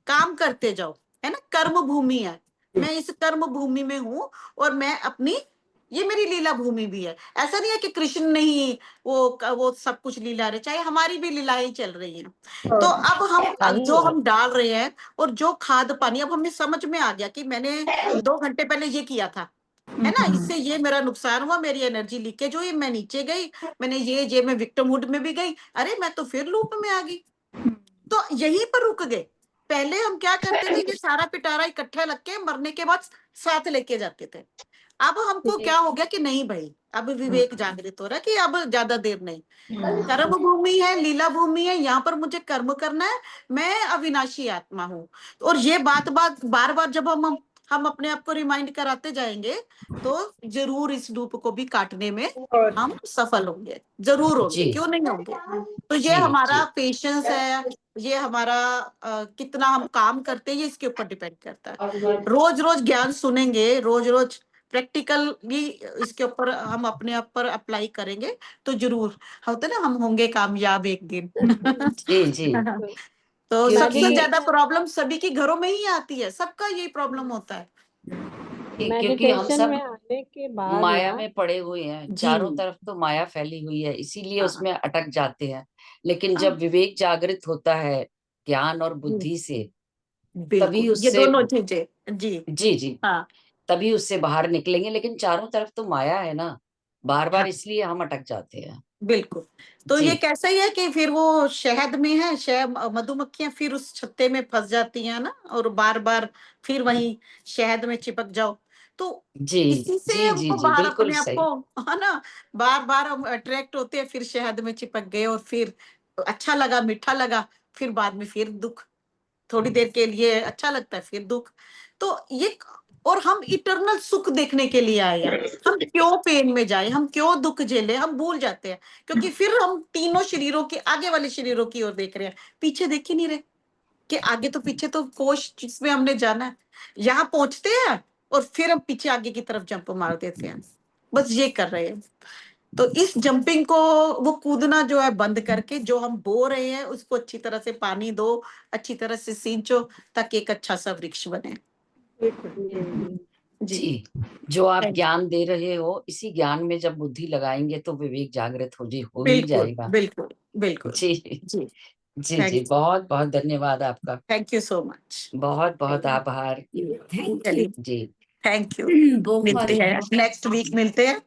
काम करते जाओ, है ना, कर्म भूमि है। मैं इस कर्म भूमि में हूं, और मैं अपनी, ये मेरी लीला भूमि भी है। ऐसा नहीं है कि कृष्ण नहीं वो सब कुछ लीला रहे, चाहे हमारी भी लीलाएं चल रही हैं। तो अब हम जो हम डाल रहे हैं, और जो खाद पानी, अब हमें समझ में आ गया कि मैंने 2 घंटे पहले ये किया था, है ना, इससे ये मेरा नुकसान हुआ, मेरी एनर्जी लीकेज हुई, मैं नीचे गई, मैंने ये मैं विक्टिमहुड में भी गई, अरे मैं तो फिर लूप में आ गई। तो यहीं पर रुक गए। पहले हम क्या करते थे, ये सारा पिटारा इकट्ठा लग के मरने के बाद साथ लेके जाते थे। अब हमको क्या हो गया कि नहीं भाई, अब विवेक जागृत हो रहा है कि अब ज्यादा देर नहीं, कर्म भूमि है, लीला भूमि है, यहाँ पर मुझे कर्म करना है, मैं अविनाशी आत्मा हूँ। और ये बात बार बार जब हम अपने आप को रिमाइंड कराते जाएंगे, तो जरूर इस लूप को भी काटने में हम सफल होंगे, जरूर होंगे, जी क्यों नहीं होंगे। तो ये जी हमारा जी पेशेंस है, ये हमारा कितना हम काम करते हैं, ये इसके ऊपर डिपेंड करता है। रोज रोज ज्ञान सुनेंगे, रोज रोज प्रैक्टिकल भी इसके ऊपर हम अपने आप पर अप्लाई करेंगे, तो जरूर होता ना, हम होंगे कामयाब एक दिन। जी जी तो सबसे क्योंकि ज्यादा प्रॉब्लम सभी के घरों में ही आती है, सबका यही प्रॉब्लम होता है। क्योंकि हम मेडिटेशन में सब आने के बाद माया ना में पड़े हुए हैं, जी। चारों तरफ तो माया फैली हुई है, इसीलिए हाँ उसमें अटक जाते हैं। लेकिन हाँ जब विवेक जागृत होता है ज्ञान और जी, बुद्धि से, तभी बिल्कुल, ये उससे, दोनों चीजें जी। जी जी, हाँ तभी उससे बाहर निकलेंगे। लेकिन चारों तरफ तो माया है ना, बार बार, हाँ इसलिए हम अटक जाते हैं। बिल्कुल। तो जी ये कैसा ही है कि फिर वो शहद में है, शहद मधुमक्खियां फिर उस छत्ते में फंस जाती हैं ना, और बार बार फिर वही शहद में चिपक जाओ। तो जी इसी से जी जी हमको जी बाहर बिल्कुल अपने आप सही। को, है ना, बार बार हम अट्रैक्ट होते हैं, फिर शहद में चिपक गए, और फिर अच्छा लगा, मीठा लगा, फिर बाद में फिर दुख, थोड़ी देर के लिए अच्छा लगता है, फिर दुख। तो ये, और हम इटरनल सुख देखने के लिए आए हैं, हम क्यों पेन में जाए, हम क्यों दुख झेले, हम भूल जाते हैं, क्योंकि फिर हम तीनों शरीरों के आगे वाले शरीरों की ओर देख रहे हैं, पीछे देख ही नहीं रहे कि आगे तो, पीछे तो कोश जिसमें हमने जाना है, यहाँ पहुंचते हैं, और फिर हम पीछे आगे की तरफ जंप मार देते हैं, बस ये कर रहे हैं। तो इस जंपिंग को, वो कूदना जो है बंद करके, जो हम बो रहे हैं उसको अच्छी तरह से पानी दो, अच्छी तरह से सींचो, ताकि एक अच्छा सा वृक्ष बने। जी जी, जी, जो आप थैंक यू। ज्ञान दे रहे हो, इसी ज्ञान में जब बुद्धि लगाएंगे तो विवेक जागृत हो ही बिल्कुल जाएगा। बिल्कुल बिल्कुल। जी जी, जी जी, थैंक बहुत बहुत धन्यवाद आपका, यू सो मच। बहुत बहुत आभार। थैंक चलिए, जी थैंक यू। बहुत मिलते हैं नेक्स्ट वीक, मिलते हैं।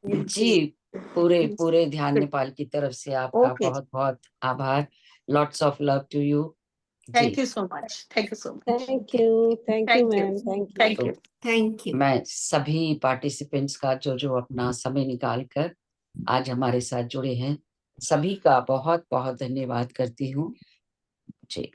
जी, पूरे पूरे ध्यान नेपाल की तरफ से आपका ओके, बहुत बहुत आभार। Lots of love to you. जी, thank you so much, thank you so much. Thank you thank you, ma'am thank you. Thank तो यू। Thank you. मैं सभी पार्टिसिपेंट्स का जो जो अपना समय निकाल कर आज हमारे साथ जुड़े हैं, सभी का बहुत बहुत धन्यवाद करती हूँ। जी।